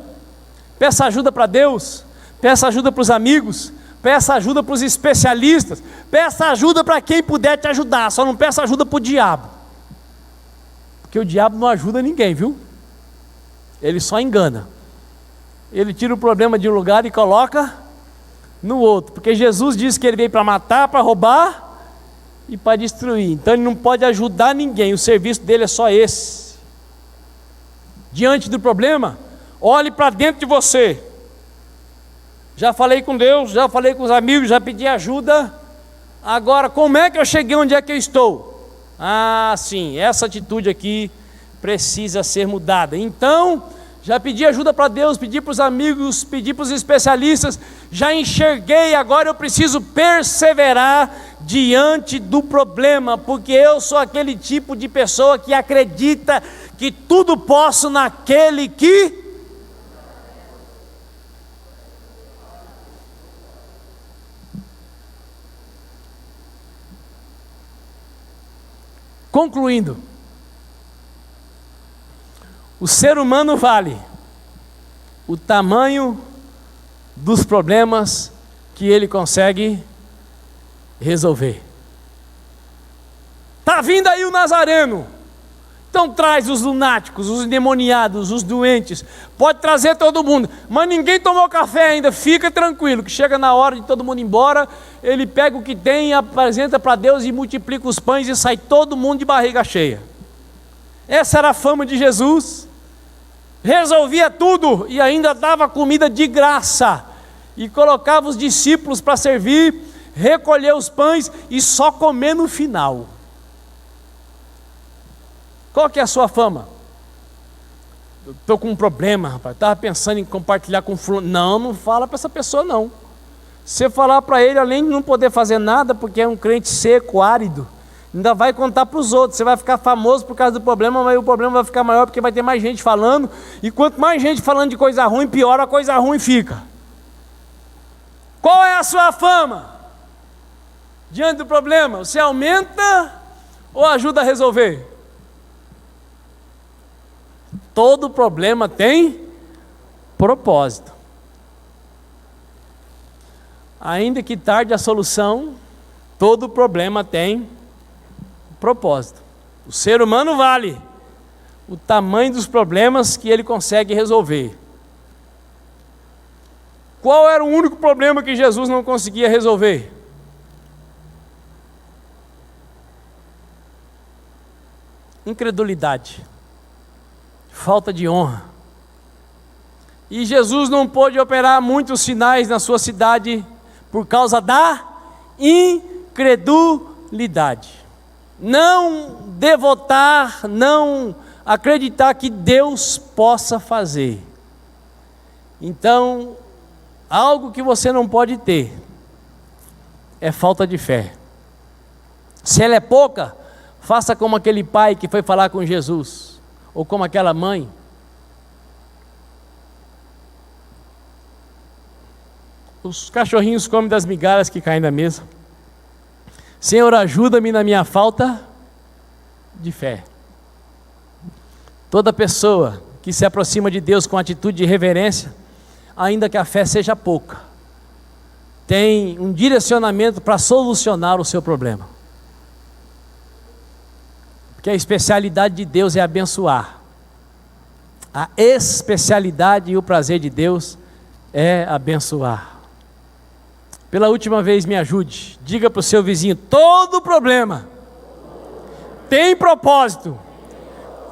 Peça ajuda para Deus. Peça ajuda para os amigos. Peça ajuda para os especialistas. Peça ajuda para quem puder te ajudar. Só não peça ajuda para o diabo, porque o diabo não ajuda ninguém, viu? Ele só engana. Ele tira o problema de um lugar e coloca no outro, porque Jesus disse que Ele veio para matar, para roubar e para destruir. Então Ele não pode ajudar ninguém. O serviço dele é só esse. Diante do problema, olhe para dentro de você. Já falei com Deus, já falei com os amigos, já pedi ajuda. Agora, como é que eu cheguei onde é que eu estou? Ah, sim, essa atitude aqui precisa ser mudada. Então, já pedi ajuda para Deus, pedi para os amigos, pedi para os especialistas, já enxerguei, agora eu preciso perseverar diante do problema, porque eu sou aquele tipo de pessoa que acredita que tudo posso naquele que... Concluindo, o ser humano vale o tamanho dos problemas que ele consegue resolver. Está vindo aí o Nazareno, então traz os lunáticos, os endemoniados, os doentes, pode trazer todo mundo, mas ninguém tomou café ainda, fica tranquilo, que chega na hora de todo mundo ir embora, ele pega o que tem, apresenta para Deus e multiplica os pães e sai todo mundo de barriga cheia. Essa era a fama de Jesus. Resolvia tudo e ainda dava comida de graça, e colocava os discípulos para servir, recolher os pães e só comer no final. Qual que é a sua fama? Estou com um problema, rapaz, estava pensando em compartilhar com fulano. Não fala para essa pessoa não. Você falar para ele, além de não poder fazer nada, porque é um crente seco, árido, ainda vai contar para os outros. Você vai ficar famoso por causa do problema, mas o problema vai ficar maior porque vai ter mais gente falando, e quanto mais gente falando de coisa ruim, pior a coisa ruim fica. Qual é a sua fama? Diante do problema, você aumenta ou ajuda a resolver? Todo problema tem propósito. Ainda que tarde a solução, todo problema tem propósito. O ser humano vale o tamanho dos problemas que ele consegue resolver. Qual era o único problema que Jesus não conseguia resolver? Incredulidade. falta de honra. E Jesus não pôde operar muitos sinais na sua cidade por causa da incredulidade. Não devotar, não acreditar que Deus possa fazer. Então, algo que você não pode ter é falta de fé. Se ela é pouca, faça como aquele pai que foi falar com Jesus, ou como aquela mãe. Os cachorrinhos comem das migalhas que caem na mesa. Senhor, ajuda-me na minha falta de fé. Toda pessoa que se aproxima de Deus com atitude de reverência, ainda que a fé seja pouca, tem um direcionamento para solucionar o seu problema. Porque a especialidade de Deus é abençoar. A especialidade e o prazer de Deus é abençoar. Pela última vez, me ajude. Diga para o seu vizinho: todo problema tem propósito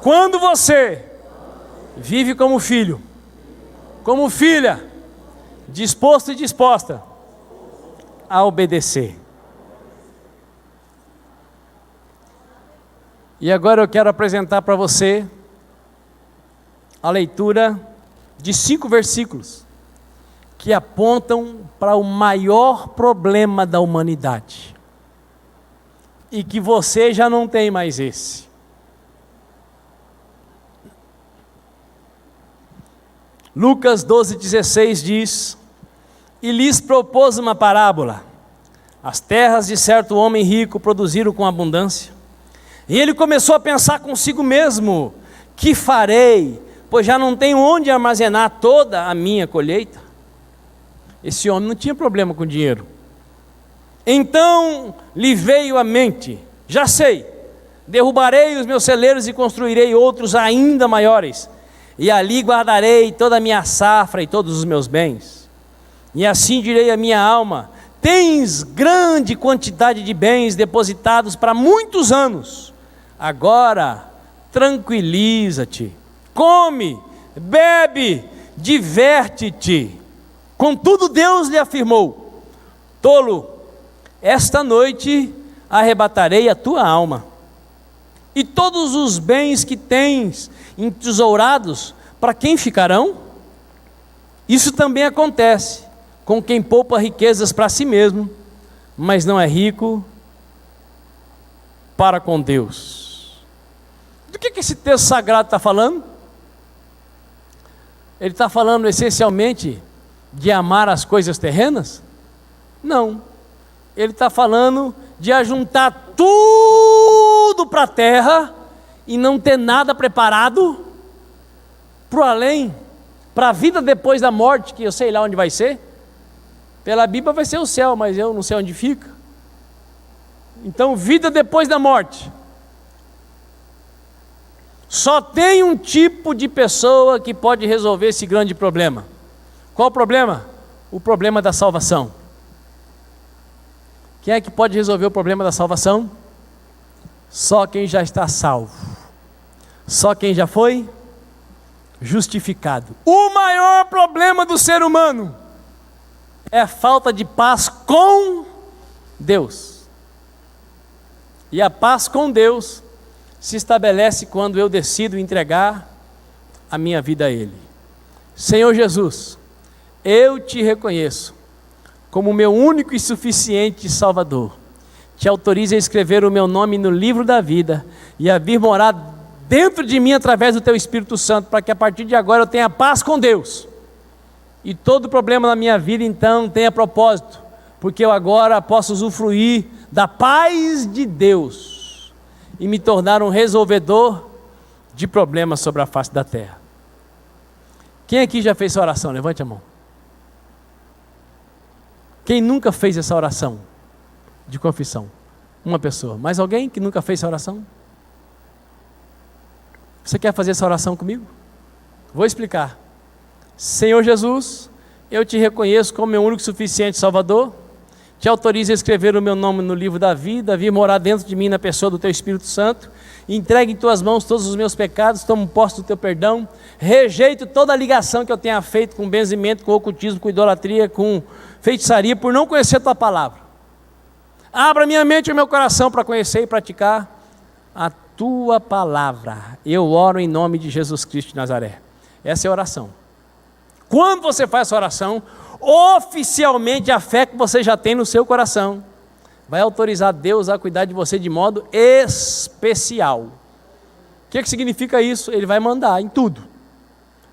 quando você vive como filho, como filha, disposto e disposta a obedecer. E agora eu quero apresentar para você a leitura de 5 versículos que apontam para o maior problema da humanidade, e que você já não tem mais esse. Lucas 12,16 diz: e lhes propôs uma parábola. As terras de certo homem rico produziram com abundância, e ele começou a pensar consigo mesmo: que farei, pois já não tenho onde armazenar toda a minha colheita? Esse homem não tinha problema com dinheiro. Então lhe veio à mente: já sei, derrubarei os meus celeiros e construirei outros ainda maiores, e ali guardarei toda a minha safra e todos os meus bens. E assim direi à minha alma: tens grande quantidade de bens depositados para muitos anos, agora tranquiliza-te, come, bebe, diverte-te. Contudo Deus lhe afirmou: tolo, esta noite arrebatarei a tua alma, e todos os bens que tens entesourados, para quem ficarão? Isso também acontece com quem poupa riquezas para si mesmo, mas não é rico para com Deus. Do que esse texto sagrado está falando? Ele está falando essencialmente de amar as coisas terrenas? Não. Ele está falando de ajuntar tudo para a terra e não ter nada preparado para o além, para a vida depois da morte, que eu sei lá onde vai ser. Pela Bíblia vai ser o céu, mas eu não sei onde fica. Então, vida depois da morte. Só tem um tipo de pessoa que pode resolver esse grande problema. Qual o problema? O problema da salvação. Quem é que pode resolver o problema da salvação? Só quem já está salvo. Só quem já foi justificado. O maior problema do ser humano é a falta de paz com Deus. E a paz com Deus se estabelece quando eu decido entregar a minha vida a Ele. Senhor Jesus, eu te reconheço como meu único e suficiente Salvador. Te autorizo a escrever o meu nome no livro da vida e a vir morar dentro de mim através do teu Espírito Santo, para que a partir de agora eu tenha paz com Deus. E todo problema na minha vida então tenha propósito, porque eu agora posso usufruir da paz de Deus e me tornar um resolvedor de problemas sobre a face da terra. Quem aqui já fez essa oração? Levante a mão. Quem nunca fez essa oração de confissão? Uma pessoa. Mais alguém que nunca fez essa oração? Você quer fazer essa oração comigo? Vou explicar. Senhor Jesus, eu te reconheço como meu único e suficiente Salvador. te autorizo a escrever o meu nome no livro da vida, vir morar dentro de mim na pessoa do teu Espírito Santo, entregue em tuas mãos todos os meus pecados, tomo posse do teu perdão, rejeito toda a ligação que eu tenha feito com benzimento, com ocultismo, com idolatria, com feitiçaria, por não conhecer a tua palavra. Abra minha mente e o meu coração para conhecer e praticar a tua palavra. Eu oro em nome de Jesus Cristo de Nazaré. Essa é a oração. Quando você faz essa oração, oficialmente a fé que você já tem no seu coração vai autorizar Deus a cuidar de você de modo especial. O que significa isso? Ele vai mandar em tudo.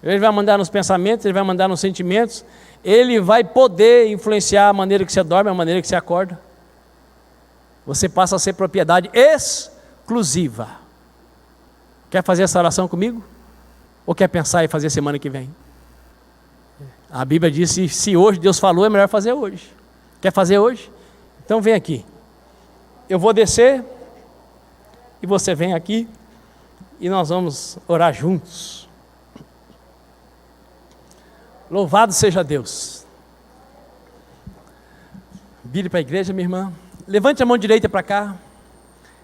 Ele vai mandar nos pensamentos, ele vai mandar nos sentimentos, ele vai poder influenciar a maneira que você dorme, a maneira que você acorda. Você passa a ser propriedade exclusiva. Quer fazer essa oração comigo? Ou quer pensar e fazer semana que vem? A Bíblia diz que se hoje Deus falou, é melhor fazer hoje. Quer fazer hoje? Então vem aqui. Eu vou descer e você vem aqui e nós vamos orar juntos. Louvado seja Deus. Vire para a igreja, minha irmã. Levante a mão direita para cá.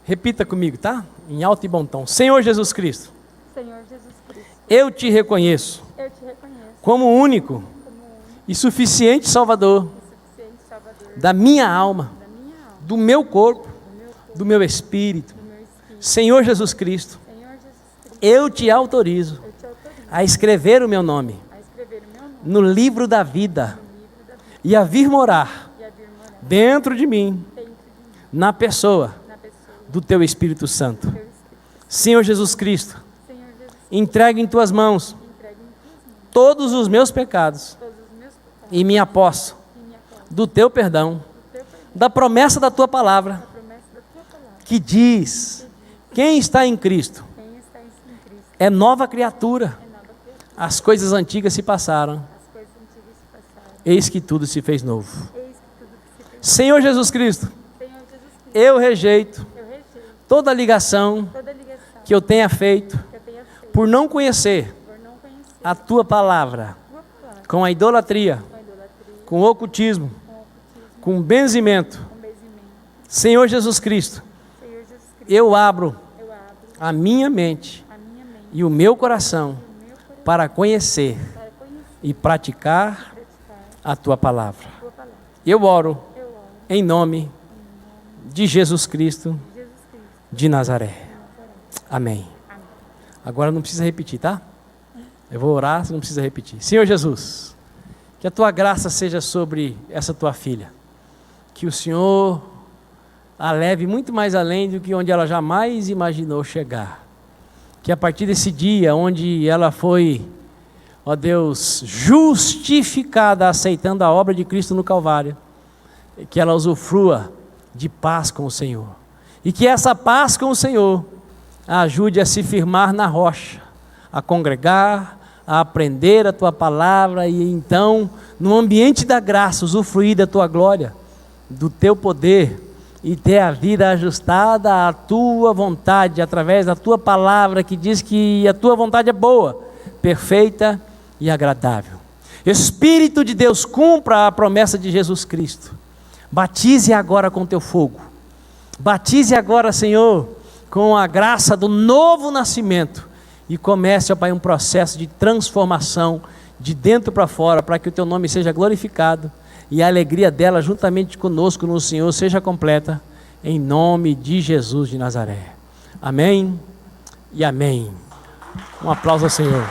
Repita comigo, tá? Em alto e bom tom. Senhor Jesus Cristo. Senhor Jesus Cristo. Eu te reconheço. Eu te reconheço. Como único e suficiente Salvador da minha alma, do meu corpo, do meu espírito. Senhor Jesus Cristo, eu te autorizo a escrever o meu nome no livro da vida e a vir morar dentro de mim, na pessoa do teu Espírito Santo. Senhor Jesus Cristo, entregue em tuas mãos todos os meus pecados e me aposto do teu perdão, da promessa da tua palavra, que diz: quem está em Cristo é nova criatura, as coisas antigas se passaram, eis que tudo se fez novo. Senhor Jesus Cristo, eu rejeito toda ligação que eu tenha feito por não conhecer a tua palavra, com a idolatria, com o ocultismo, com o benzimento. Senhor Jesus Cristo, eu abro a minha mente e o meu coração para conhecer e praticar a tua palavra. Eu oro em nome de Jesus Cristo de Nazaré. Amém. Agora não precisa repetir, tá? Eu vou orar, você não precisa repetir. Senhor Jesus, que a tua graça seja sobre essa tua filha. Que o Senhor a leve muito mais além do que onde ela jamais imaginou chegar. Que a partir desse dia onde ela foi, ó Deus, justificada, aceitando a obra de Cristo no Calvário, que ela usufrua de paz com o Senhor. E que essa paz com o Senhor a ajude a se firmar na rocha, a congregar, a aprender a tua palavra e então, no ambiente da graça, usufruir da tua glória, do teu poder e ter a vida ajustada à tua vontade, através da tua palavra que diz que a tua vontade é boa, perfeita e agradável. Espírito de Deus, cumpra a promessa de Jesus Cristo. Batize agora com teu fogo. Batize agora, Senhor, com a graça do novo nascimento. E comece, ó Pai, um processo de transformação de dentro para fora, para que o teu nome seja glorificado e a alegria dela juntamente conosco no Senhor seja completa, em nome de Jesus de Nazaré. Amém e amém. Um aplauso ao Senhor.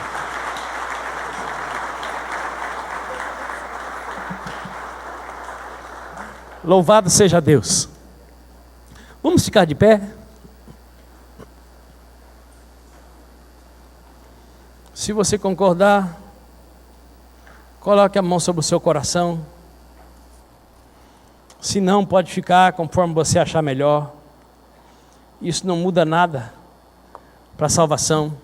Louvado seja Deus. Vamos ficar de pé? Se você concordar, coloque a mão sobre o seu coração. Se não, pode ficar conforme você achar melhor. Isso não muda nada para a salvação.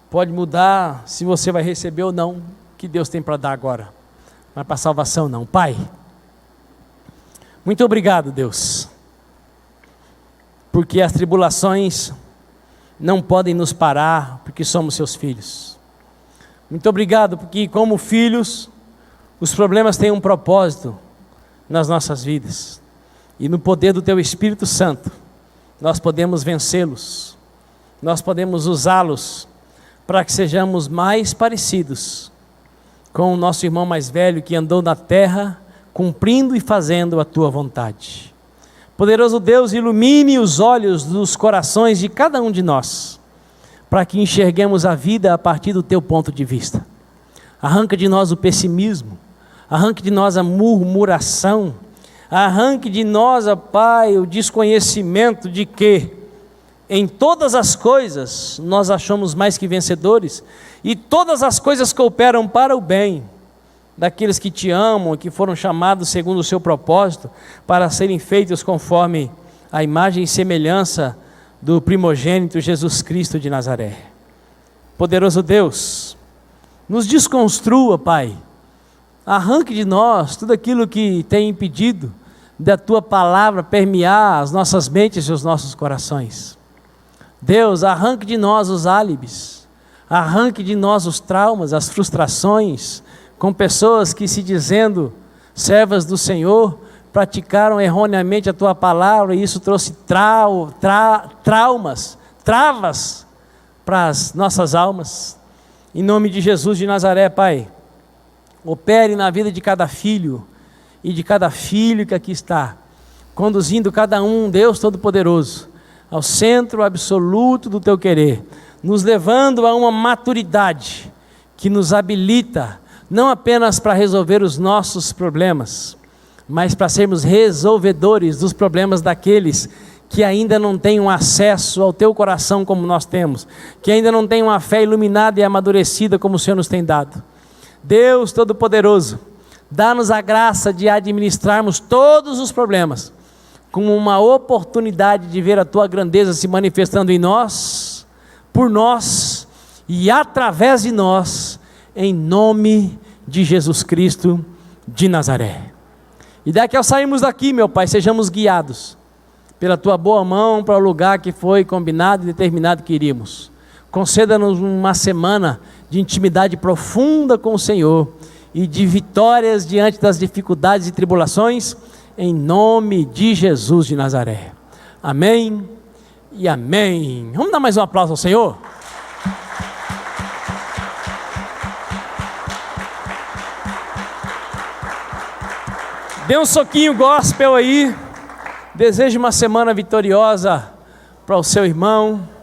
Pode mudar se você vai receber ou não o que Deus tem para dar agora. Mas para a salvação não. Pai, muito obrigado, Deus, porque as tribulações não podem nos parar, porque somos seus filhos. Muito obrigado, porque como filhos, os problemas têm um propósito, nas nossas vidas. E no poder do Teu Espírito Santo, nós podemos vencê-los, nós podemos usá-los para que sejamos mais parecidos com o nosso irmão mais velho que andou na terra, cumprindo e fazendo a Tua vontade. Poderoso Deus, ilumine os olhos dos corações de cada um de nós, para que enxerguemos a vida a partir do Teu ponto de vista. Arranca de nós o pessimismo, arranque de nós a murmuração, arranque de nós, ó Pai, o desconhecimento de que em todas as coisas nós achamos mais que vencedores, e todas as coisas cooperam para o bem daqueles que Te amam e que foram chamados segundo o Seu propósito para serem feitos conforme a imagem e semelhança do primogênito Jesus Cristo de Nazaré. Poderoso Deus, nos desconstrua, Pai, arranque de nós tudo aquilo que tem impedido da Tua palavra permear as nossas mentes e os nossos corações. Deus, arranque de nós os álibis, arranque de nós os traumas, as frustrações, com pessoas que, se dizendo servas do Senhor, praticaram erroneamente a Tua palavra, e isso trouxe traumas, travas para as nossas almas. Em nome de Jesus de Nazaré, Pai, opere na vida de cada filho e de cada filho que aqui está, conduzindo cada um, Deus Todo-Poderoso, ao centro absoluto do Teu querer, nos levando a uma maturidade que nos habilita não apenas para resolver os nossos problemas, mas para sermos resolvedores dos problemas daqueles que ainda não têm um acesso ao Teu coração como nós temos, que ainda não têm uma fé iluminada e amadurecida como o Senhor nos tem dado. Deus Todo-Poderoso, dá-nos a graça de administrarmos todos os problemas como uma oportunidade de ver a Tua grandeza se manifestando em nós, por nós e através de nós, em nome de Jesus Cristo de Nazaré. E daqui ao sairmos daqui, meu Pai, sejamos guiados pela Tua boa mão para o lugar que foi combinado e determinado que iríamos. Conceda-nos uma semana de intimidade profunda com o Senhor e de vitórias diante das dificuldades e tribulações, em nome de Jesus de Nazaré. Amém e amém. Vamos dar mais um aplauso ao Senhor? Dê um soquinho gospel aí. Desejo uma semana vitoriosa para o seu irmão.